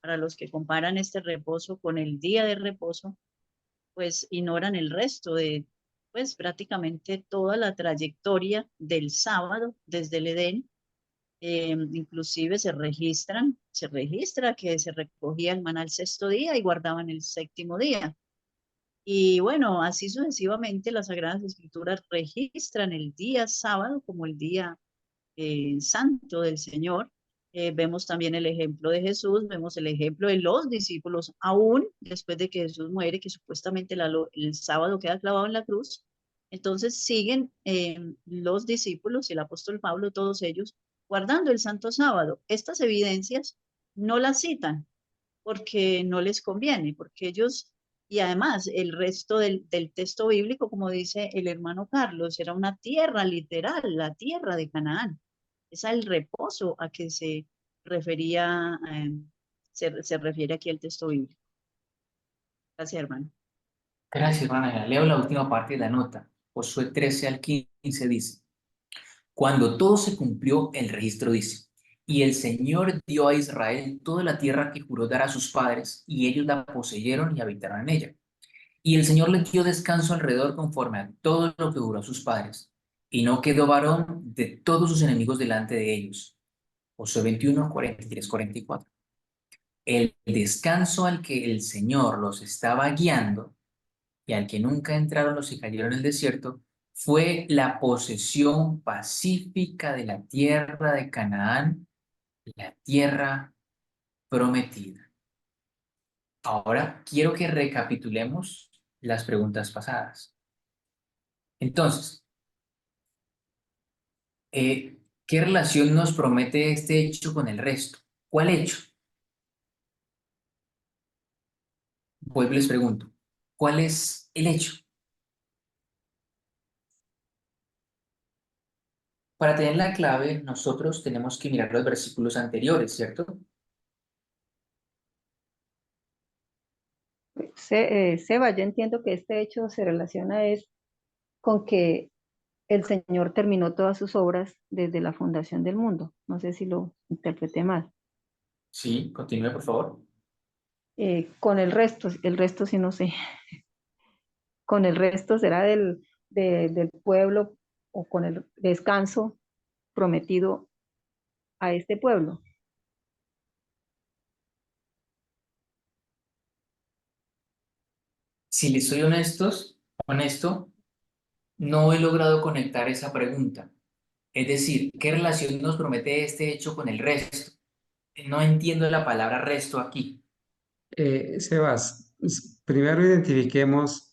Para los que comparan este reposo con el día de reposo, pues ignoran el resto de, pues prácticamente toda la trayectoria del sábado desde el Edén. Inclusive se registra que se recogía el maná el sexto día y guardaban el séptimo día. Y bueno, así sucesivamente las Sagradas Escrituras registran el día sábado como el día santo del Señor. Vemos también el ejemplo de Jesús, vemos el ejemplo de los discípulos, aún después de que Jesús muere, que supuestamente el sábado queda clavado en la cruz. Entonces siguen los discípulos y el apóstol Pablo, todos ellos, guardando el santo sábado. Estas evidencias no las citan porque no les conviene, porque ellos, y además el resto del texto bíblico, como dice el hermano Carlos, era una tierra literal, la tierra de Canaán. Es al reposo a que se refería, se refiere aquí el texto bíblico. Gracias, hermano. Gracias, hermana. Leo la última parte de la nota. Josué 13 al 15 dice: Cuando todo se cumplió, el registro dice: Y el Señor dio a Israel toda la tierra que juró dar a sus padres, y ellos la poseyeron y habitaron en ella. Y el Señor les dio descanso alrededor conforme a todo lo que juró a sus padres, y no quedó varón de todos sus enemigos delante de ellos. Josué 21, 43, 44. El descanso al que el Señor los estaba guiando y al que nunca entraron los que cayeron en el desierto, fue la posesión pacífica de la tierra de Canaán, la tierra prometida. Ahora quiero que recapitulemos las preguntas pasadas. Entonces, ¿qué relación nos promete este hecho con el resto? ¿Cuál hecho? Vuelvo y les pregunto, ¿cuál es el hecho? Para tener la clave, nosotros tenemos que mirar los versículos anteriores, ¿cierto? Seba, yo entiendo que este hecho se relaciona es con que el Señor terminó todas sus obras desde la fundación del mundo. No sé si lo interpreté mal. Sí, continúe, por favor. Con el resto sí no sé. Con el resto será del pueblo o con el descanso prometido a este pueblo. Si les soy honesto, no he logrado conectar esa pregunta. Es decir, ¿qué relación nos promete este hecho con el resto? No entiendo la palabra resto aquí. Sebas, primero identifiquemos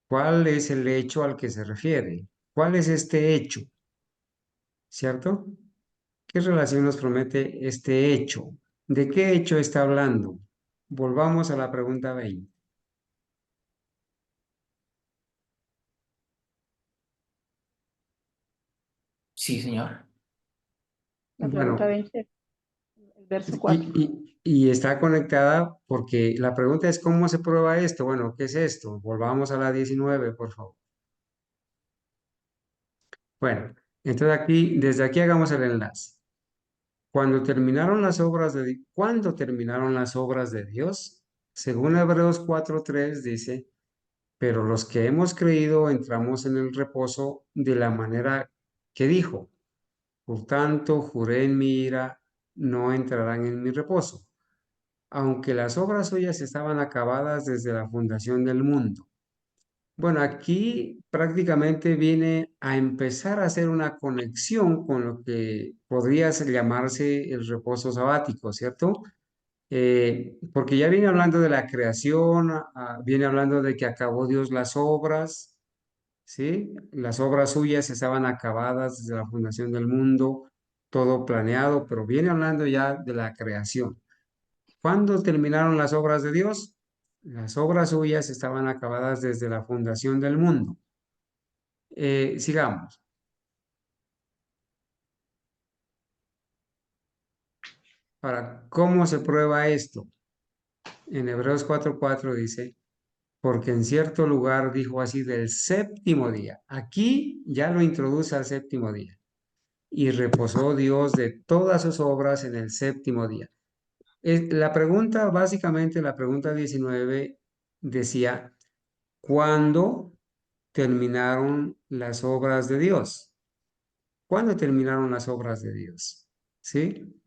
cuál es el hecho al que se refiere. ¿Cuál es este hecho? ¿Cierto? ¿Qué relación nos promete este hecho? ¿De qué hecho está hablando? Volvamos a la pregunta 20. Sí, señor. La pregunta Bueno, 20, el verso 4. y está conectada porque la pregunta es ¿cómo se prueba esto? Bueno, ¿qué es esto? Volvamos a la 19, por favor. Bueno, entonces desde aquí hagamos el enlace. ¿Cuándo terminaron las obras de Dios? Según Hebreos 4:3 dice, pero los que hemos creído entramos en el reposo de la manera que dijo. Por tanto, juré en mi ira, no entrarán en mi reposo, aunque las obras suyas estaban acabadas desde la fundación del mundo. Bueno, aquí prácticamente viene a empezar a hacer una conexión con lo que podría llamarse el reposo sabático, ¿cierto? Porque ya viene hablando de la creación, viene hablando de que acabó Dios las obras, ¿sí? Las obras suyas estaban acabadas desde la fundación del mundo, todo planeado, pero viene hablando ya de la creación. ¿Cuándo terminaron las obras de Dios? Las obras suyas estaban acabadas desde la fundación del mundo. Sigamos. Ahora, ¿cómo se prueba esto? En Hebreos 4:4 dice, porque en cierto lugar dijo así del séptimo día. Aquí ya lo introduce al séptimo día. y reposó Dios de todas sus obras en el séptimo día. La pregunta, básicamente la pregunta 19 decía, ¿cuándo terminaron las obras de Dios? ¿Cuándo terminaron las obras de Dios? ¿Sí?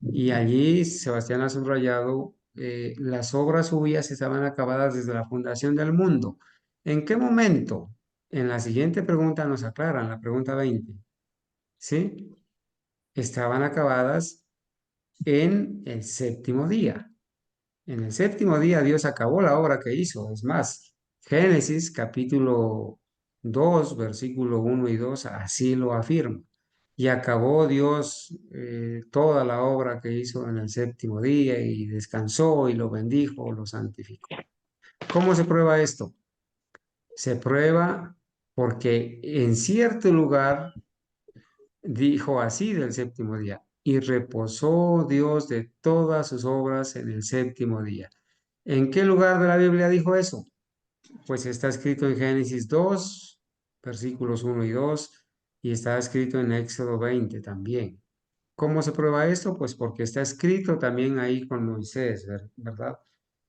Y allí Sebastián ha subrayado, las obras suyas estaban acabadas desde la fundación del mundo. ¿En qué momento? En la siguiente pregunta nos aclaran, la pregunta 20. ¿Sí? Estaban acabadas en el séptimo día. En el séptimo día Dios acabó la obra que hizo. Es más, Génesis capítulo 2, versículo 1 y 2, así lo afirma. Y acabó Dios toda la obra que hizo en el séptimo día y descansó y lo bendijo, lo santificó. ¿Cómo se prueba esto? Se prueba porque en cierto lugar dijo así del séptimo día, y reposó Dios de todas sus obras en el séptimo día. ¿En qué lugar de la Biblia dijo eso? Pues está escrito en Génesis 2, versículos 1 y 2, y está escrito en Éxodo 20 también. ¿Cómo se prueba esto? Pues porque está escrito también ahí con Moisés, ¿verdad?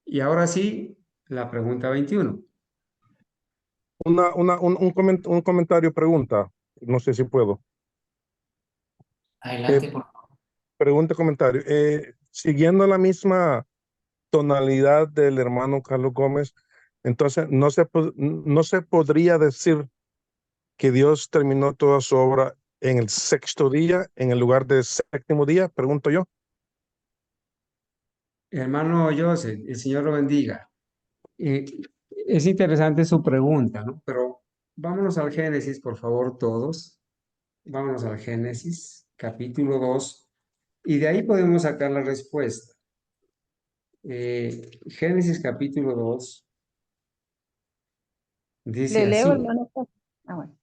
Y ahora sí, la pregunta 21. Un comentario, pregunta. No sé si puedo. Adelante, por favor. Pregunta, comentario. Siguiendo la misma tonalidad del hermano Carlos Gómez, entonces no se podría decir que Dios terminó toda su obra en el sexto día, en el lugar del séptimo día, pregunto yo. Hermano Joseph, el Señor lo bendiga. Eh, es interesante su pregunta, ¿no? Pero vámonos al Génesis, por favor, todos. Vámonos al Génesis, capítulo 2, y de ahí podemos sacar la respuesta. Génesis, capítulo 2, dice Le leo, así. hermano. Ah, bueno.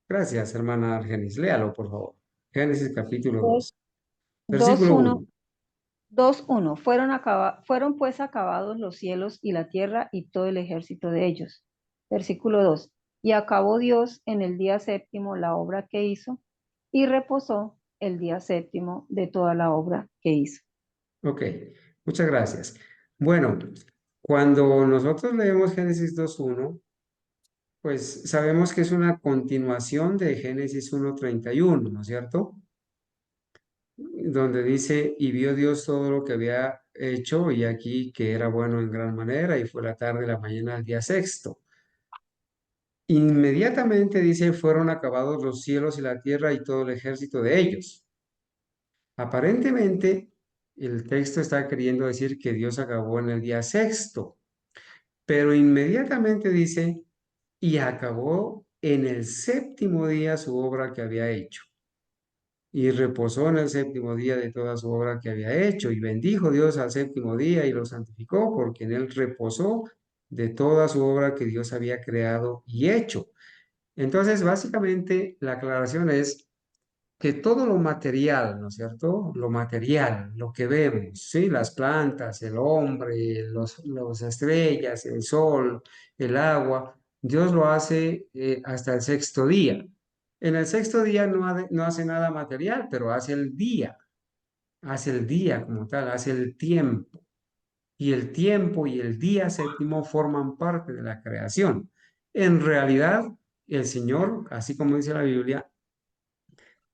Gracias, hermana Argenis. Léalo, por favor. Génesis, capítulo Dos, 2, dos, versículo uno. 1. 2:1. Fueron pues acabados los cielos y la tierra y todo el ejército de ellos. Versículo 2. Y acabó Dios en el día séptimo la obra que hizo y reposó el día séptimo de toda la obra que hizo. Ok, muchas gracias. Bueno, cuando nosotros leemos Génesis 2:1, pues sabemos que es una continuación de Génesis 1:31, ¿no es cierto? Donde dice, y vio Dios todo lo que había hecho, y aquí que era bueno en gran manera, y fue la tarde y la mañana del día sexto. Inmediatamente dice, fueron acabados los cielos y la tierra y todo el ejército de ellos. Aparentemente, el texto está queriendo decir que Dios acabó en el día sexto, pero inmediatamente dice, y acabó en el séptimo día su obra que había hecho. Y reposó en el séptimo día de toda su obra que había hecho, y bendijo Dios al séptimo día y lo santificó, porque en él reposó de toda su obra que Dios había creado y hecho. Entonces, básicamente, la aclaración es que todo lo material, ¿no es cierto? Lo material, lo que vemos, ¿sí? Las plantas, el hombre, las estrellas, el sol, el agua, Dios lo hace hasta el sexto día. En el sexto día no hace nada material, pero hace el día como tal, hace el tiempo. Y el tiempo y el día séptimo forman parte de la creación. En realidad, el Señor, así como dice la Biblia,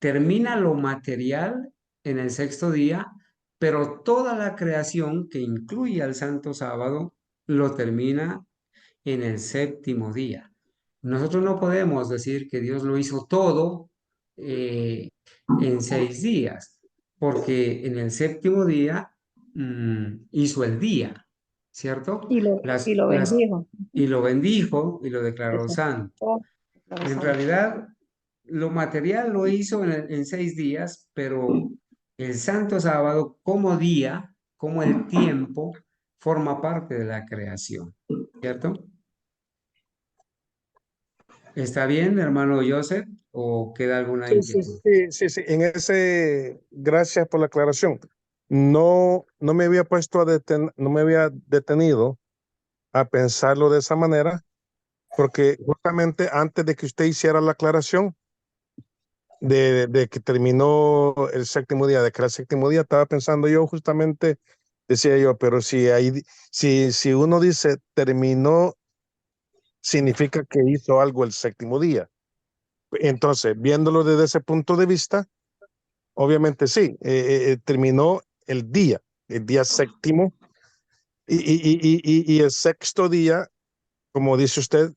termina lo material en el sexto día, pero toda la creación que incluye al santo sábado lo termina en el séptimo día. Nosotros no podemos decir que Dios lo hizo todo en 6 días, porque en el séptimo día hizo el día, ¿cierto? Y lo bendijo. Y lo bendijo y lo declaró Eso. santo. Oh, claro, En santo. realidad, lo material lo hizo en 6 días, pero el santo sábado como día, como el tiempo, forma parte de la creación, ¿cierto? ¿Está bien, hermano Joseph? ¿O queda alguna inquietud? Sí. Gracias por la aclaración. No me había no me había detenido a pensarlo de esa manera, porque justamente antes de que usted hiciera la aclaración, de que terminó el séptimo día, de que era el séptimo día, estaba pensando yo justamente, decía yo, pero si uno dice terminó, significa que hizo algo el séptimo día. Entonces, viéndolo desde ese punto de vista, obviamente sí, terminó el día séptimo, y el sexto día, como dice usted,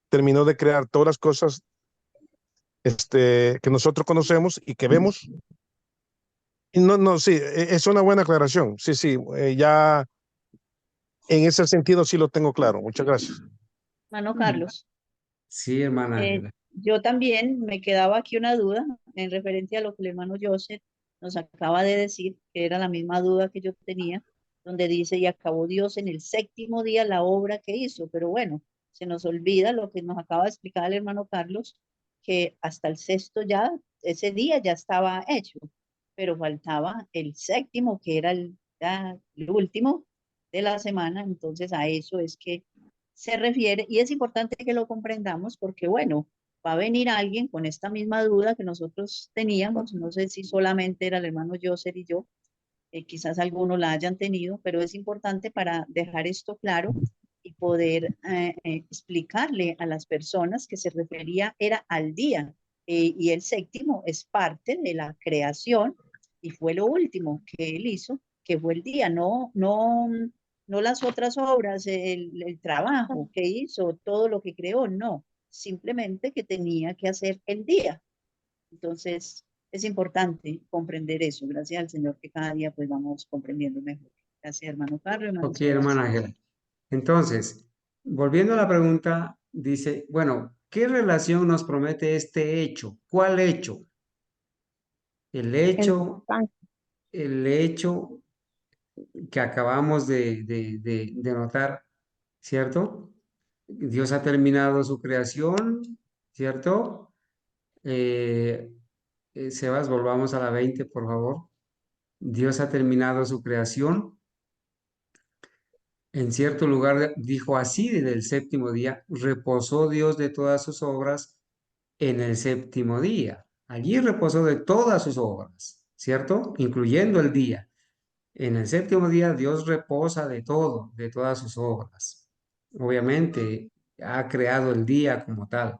terminó de crear todas las cosas que nosotros conocemos y que vemos. Y no, sí, es una buena aclaración. Sí, sí, ya en ese sentido sí lo tengo claro. Muchas gracias. Hermano Carlos. Sí, hermana Ángela. Yo también me quedaba aquí una duda en referencia a lo que el hermano Joseph nos acaba de decir, que era la misma duda que yo tenía, donde dice, y acabó Dios en el séptimo día la obra que hizo. Pero bueno, se nos olvida lo que nos acaba de explicar el hermano Carlos, que hasta el sexto ya, ese día ya estaba hecho, pero faltaba el séptimo, que era ya el último de la semana. Entonces a eso es que se refiere, y es importante que lo comprendamos porque, bueno, va a venir alguien con esta misma duda que nosotros teníamos. No sé si solamente era el hermano Joser y yo, quizás algunos la hayan tenido, pero es importante para dejar esto claro y poder explicarle a las personas que se refería era al día, y el séptimo es parte de la creación y fue lo último que él hizo, que fue el día, no las otras obras, el trabajo que hizo, todo lo que creó, no, simplemente que tenía que hacer el día. Entonces, es importante comprender eso. Gracias al Señor que cada día pues vamos comprendiendo mejor. Gracias, hermano Carlos, hermano Ok, Sebastián. hermana Ángela. Entonces, volviendo a la pregunta, dice, bueno, ¿qué relación nos promete este hecho? ¿Cuál hecho? El El hecho, descanso. el hecho que acabamos de notar, ¿cierto? Dios ha terminado su creación, ¿cierto? Sebas, volvamos a la 20, por favor. Dios ha terminado su creación. En cierto lugar dijo así desde el séptimo día, reposó Dios de todas sus obras en el séptimo día. Allí reposó de todas sus obras, ¿cierto? Incluyendo el día. En el séptimo día Dios reposa de todo, de todas sus obras. Obviamente ha creado el día como tal.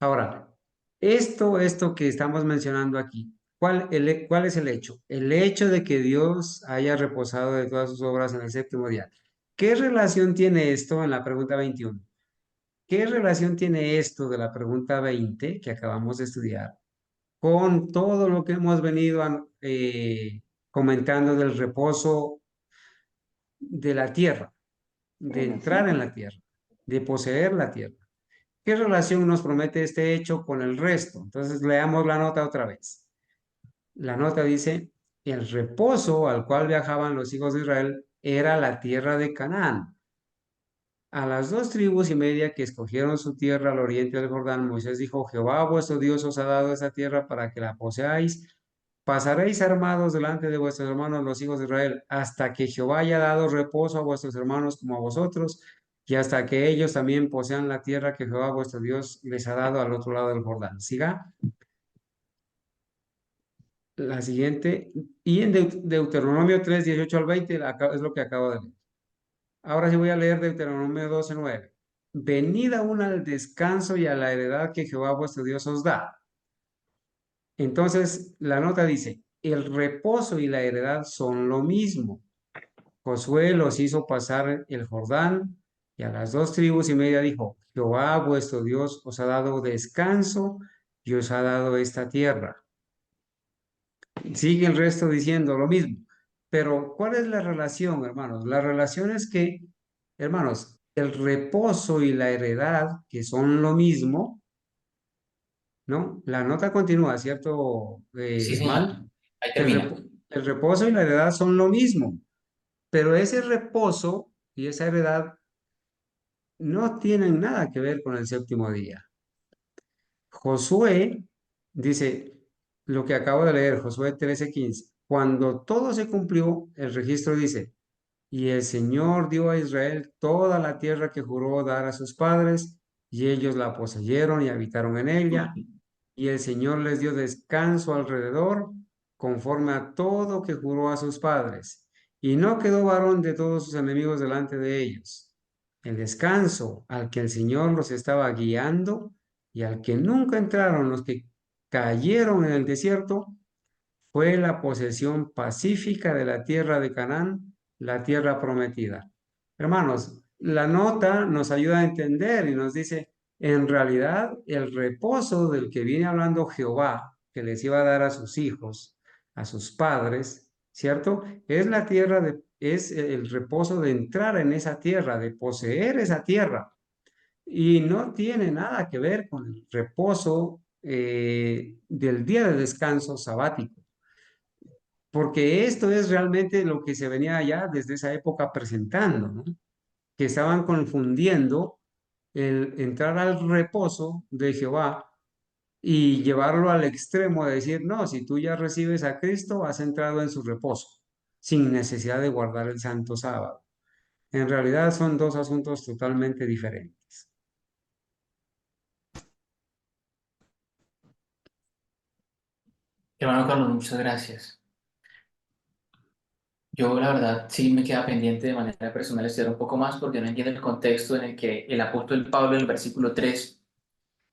Ahora, esto que estamos mencionando aquí, ¿cuál es el hecho? El hecho de que Dios haya reposado de todas sus obras en el séptimo día. ¿Qué relación tiene esto en la pregunta 21? ¿Qué relación tiene esto de la pregunta 20 que acabamos de estudiar con todo lo que hemos venido comentando del reposo de la tierra, de entrar en la tierra, de poseer la tierra? ¿Qué relación nos promete este hecho con el resto? Entonces leamos la nota otra vez. La nota dice, el reposo al cual viajaban los hijos de Israel era la tierra de Canaán. A las 2 tribus y media que escogieron su tierra al oriente del Jordán, Moisés dijo, Jehová vuestro Dios os ha dado esa tierra para que la poseáis. Pasaréis armados delante de vuestros hermanos los hijos de Israel, hasta que Jehová haya dado reposo a vuestros hermanos como a vosotros, y hasta que ellos también posean la tierra que Jehová vuestro Dios les ha dado al otro lado del Jordán. Siga. La siguiente, y en Deuteronomio 3, 18 al 20, es lo que acabo de leer. Ahora sí voy a leer Deuteronomio 12, 9. Venid aún al descanso y a la heredad que Jehová vuestro Dios os da. Entonces, la nota dice, el reposo y la heredad son lo mismo. Josué los hizo pasar el Jordán y a las 2 tribus y media dijo, Jehová vuestro Dios os ha dado descanso y os ha dado esta tierra. Sigue el resto diciendo lo mismo. Pero, ¿cuál es la relación, hermanos? La relación es que, hermanos, el reposo y la heredad, que son lo mismo, ¿no? La nota continúa, ¿cierto, Sí, señor. Ismael? Ahí El, termina. el reposo y la heredad son lo mismo, pero ese reposo y esa heredad no tienen nada que ver con el séptimo día. Josué dice lo que acabo de leer, Josué 13:15. Cuando todo se cumplió, el registro dice, y el Señor dio a Israel toda la tierra que juró dar a sus padres, y ellos la poseyeron y habitaron en ella. y el Señor les dio descanso alrededor, conforme a todo que juró a sus padres. Y no quedó varón de todos sus enemigos delante de ellos. El descanso al que el Señor los estaba guiando y al que nunca entraron los que cayeron en el desierto, fue la posesión pacífica de la tierra de Canaán, la tierra prometida. Hermanos, la nota nos ayuda a entender y nos dice, en realidad, el reposo del que viene hablando Jehová, que les iba a dar a sus hijos, a sus padres, ¿cierto? Es la tierra es el reposo de entrar en esa tierra, de poseer esa tierra. Y no tiene nada que ver con el reposo del día de descanso sabático, porque esto es realmente lo que se venía ya desde esa época presentando, ¿no? Que estaban confundiendo el entrar al reposo de Jehová y llevarlo al extremo de decir, no, si tú ya recibes a Cristo, has entrado en su reposo, sin necesidad de guardar el santo sábado. En realidad son dos asuntos totalmente diferentes. Hermano Carlos, muchas gracias. Yo, la verdad, sí me queda pendiente de manera personal estudiar un poco más porque no entiendo el contexto en el que el apóstol Pablo, en el versículo 3,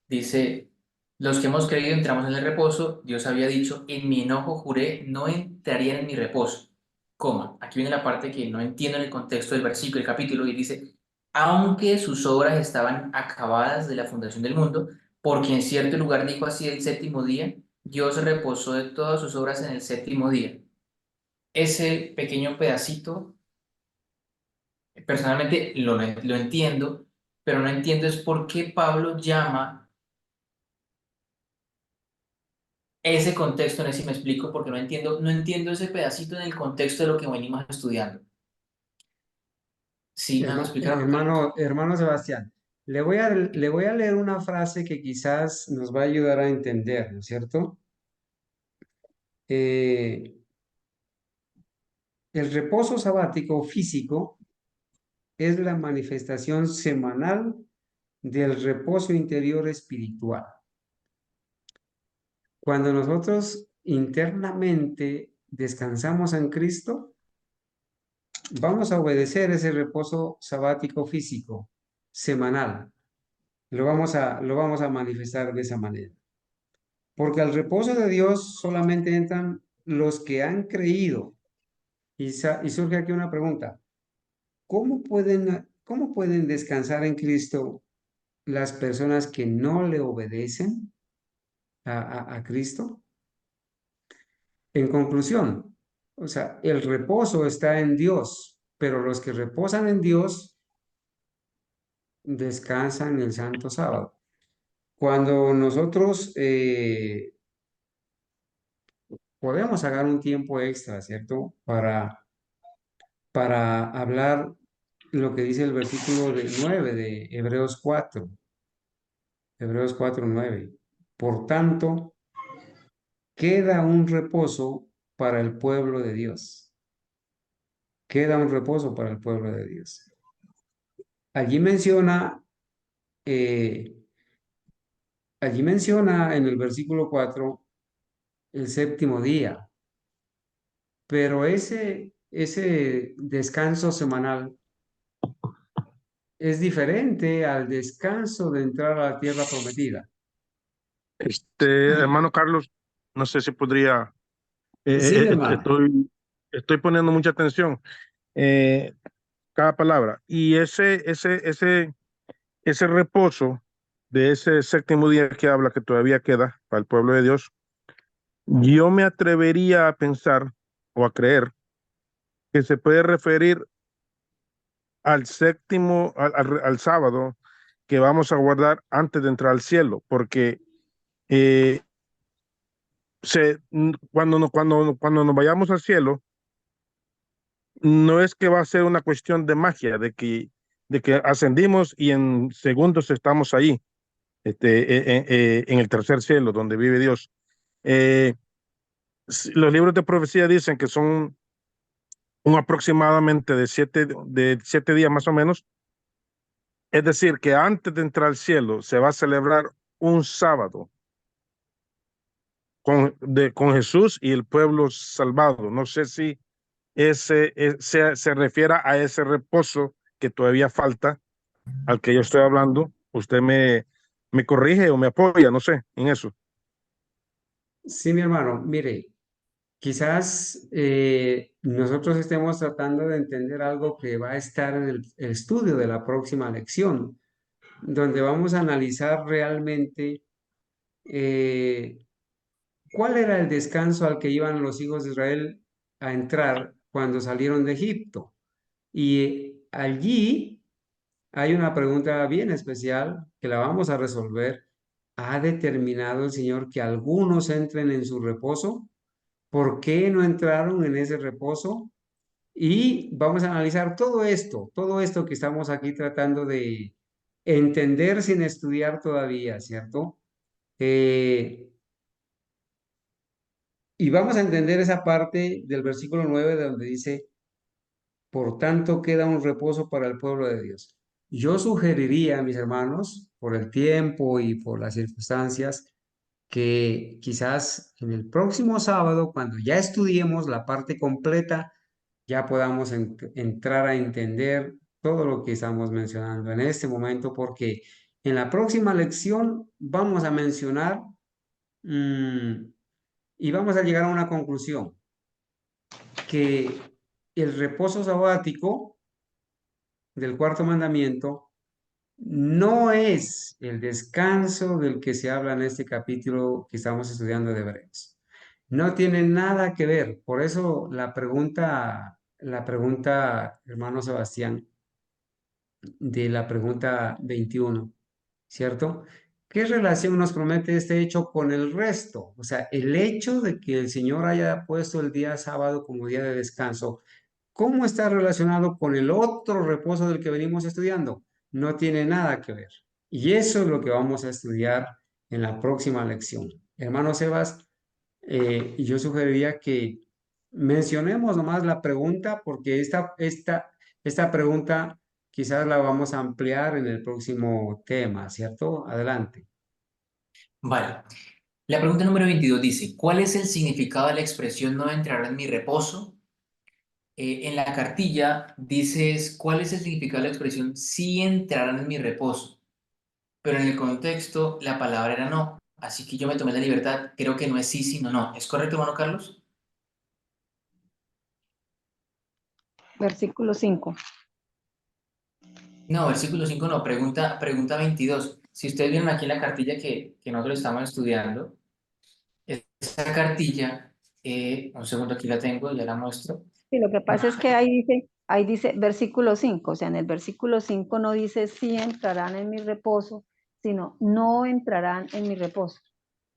dice: los que hemos creído entramos en el reposo. Dios había dicho: en mi enojo juré, no entrarían en mi reposo. Coma. Aquí viene la parte que no entiendo en el contexto del versículo, el capítulo, y dice: aunque sus obras estaban acabadas de la fundación del mundo, porque en cierto lugar dijo así el séptimo día, Dios reposó de todas sus obras en el séptimo día. Ese pequeño pedacito, personalmente lo entiendo, pero no entiendo es por qué Pablo llama ese contexto, no sé si me explico, porque no entiendo ese pedacito en el contexto de lo que venimos estudiando. ¿Sí me van a explicar? Hermano Sebastián, le voy a leer una frase que quizás nos va a ayudar a entender, ¿no es cierto? El reposo sabático físico es la manifestación semanal del reposo interior espiritual. Cuando nosotros internamente descansamos en Cristo, vamos a obedecer ese reposo sabático físico semanal. Lo vamos a manifestar de esa manera. Porque al reposo de Dios solamente entran los que han creído. Y surge aquí una pregunta. Cómo pueden descansar en Cristo las personas que no le obedecen a Cristo? En conclusión, o sea, el reposo está en Dios, pero los que reposan en Dios descansan el santo sábado. Cuando nosotros podemos sacar un tiempo extra, ¿cierto? Para hablar lo que dice el versículo 9 de Hebreos 4. Hebreos 4:9. Por tanto, queda un reposo para el pueblo de Dios. Queda un reposo para el pueblo de Dios. Eh, allí menciona en el versículo 4 el séptimo día, pero ese descanso semanal es diferente al descanso de entrar a la tierra prometida. Hermano Carlos, no sé si podría, Sí, mi hermano. estoy poniendo mucha atención cada palabra. Y ese reposo de ese séptimo día que habla, que todavía queda para el pueblo de Dios, yo me atrevería a pensar o a creer que se puede referir al séptimo, al sábado que vamos a guardar antes de entrar al cielo, porque eh, cuando nos vayamos al cielo, no es que va a ser una cuestión de magia, de que ascendimos y en segundos estamos ahí, en el tercer cielo, donde vive Dios. Los libros de profecía dicen que son un aproximadamente de 7 días más o menos. Es decir, que antes de entrar al cielo se va a celebrar un sábado con Jesús y el pueblo salvado. No sé si se refiere a ese reposo que todavía falta, al que yo estoy hablando. Usted me corrige o me apoya, no sé, en eso. Sí, mi hermano, mire, quizás nosotros estemos tratando de entender algo que va a estar en el estudio de la próxima lección, donde vamos a analizar realmente eh, cuál era el descanso al que iban los hijos de Israel a entrar cuando salieron de Egipto. Y allí hay una pregunta bien especial que la vamos a resolver. ¿Ha determinado el Señor que algunos entren en su reposo? ¿Por qué no entraron en ese reposo? Y vamos a analizar todo esto que estamos aquí tratando de entender sin estudiar todavía, ¿cierto? Eh, y vamos a entender esa parte del versículo 9 donde dice, por tanto queda un reposo para el pueblo de Dios. Yo sugeriría, mis hermanos, por el tiempo y por las circunstancias, que quizás en el próximo sábado, cuando ya estudiemos la parte completa, ya podamos entrar a entender todo lo que estamos mencionando en este momento, porque en la próxima lección vamos a mencionar y vamos a llegar a una conclusión, que el reposo sabático del cuarto mandamiento no es el descanso del que se habla en este capítulo que estamos estudiando de Hebreos. No tiene nada que ver. Por eso la pregunta, hermano Sebastián, de la pregunta 21, ¿cierto? ¿Qué relación nos promete este hecho con el resto? O sea, el hecho de que el Señor haya puesto el día sábado como día de descanso, ¿cómo está relacionado con el otro reposo del que venimos estudiando? No tiene nada que ver. Y eso es lo que vamos a estudiar en la próxima lección. Hermano Sebas, yo sugeriría que mencionemos nomás la pregunta porque esta pregunta quizás la vamos a ampliar en el próximo tema, ¿cierto? Adelante. Vale. La pregunta número 22 dice, ¿cuál es el significado de la expresión no entrará en mi reposo? En la cartilla dices, ¿cuál es el significado de la expresión sí entrarán en mi reposo? Pero en el contexto la palabra era no. Así que yo me tomé la libertad, creo que no es sí, sino no. ¿Es correcto, hermano Carlos? Versículo 5. No, versículo 5 no, pregunta 22. Si ustedes vieron aquí en la cartilla que nosotros estamos estudiando, esa cartilla, un segundo aquí la tengo, ya la muestro. Sí, lo que pasa es que ahí dice versículo 5, o sea, en el versículo 5 no dice sí entrarán en mi reposo, sino no entrarán en mi reposo.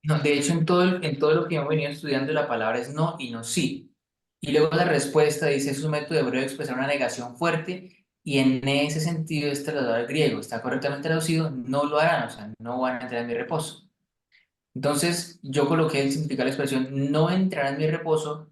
No, de hecho, en todo lo que hemos venido estudiando, la palabra es no y no sí. Y luego la respuesta dice, es un método hebreo de expresar una negación fuerte y en ese sentido es trasladado al griego. Está correctamente traducido, no lo harán, o sea, no van a entrar en mi reposo. Entonces, yo coloqué el significado de la expresión no entrarán en mi reposo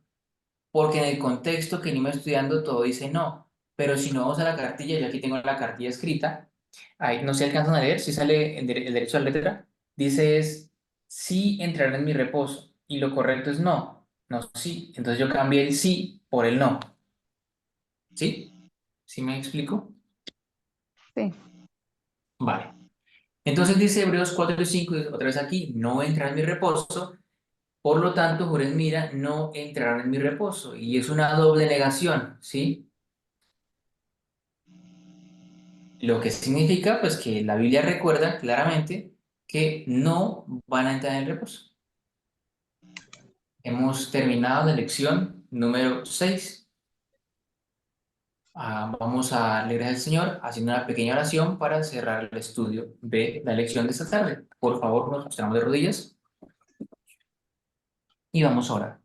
porque en el contexto que venimos estudiando todo dice no. Pero si no vamos a la cartilla, yo aquí tengo la cartilla escrita, ahí no se alcanzan a leer, si sale el derecho a la letra, dice es sí entrarán en mi reposo y lo correcto es no, no sí. Entonces yo cambié el sí por el no. ¿Sí? ¿Sí me explico? Sí, Vale. Entonces dice Hebreos 4 y 5, otra vez aquí, no entrarán en mi reposo, por lo tanto, juré, mira, no entrarán en mi reposo. Y es una doble negación, ¿sí? Lo que significa, pues, que la Biblia recuerda claramente que no van a entrar en el reposo. Hemos terminado la lección número 6. Vamos a leer al Señor haciendo una pequeña oración para cerrar el estudio de la lección de esta tarde. Por favor, nos postramos de rodillas y vamos a orar.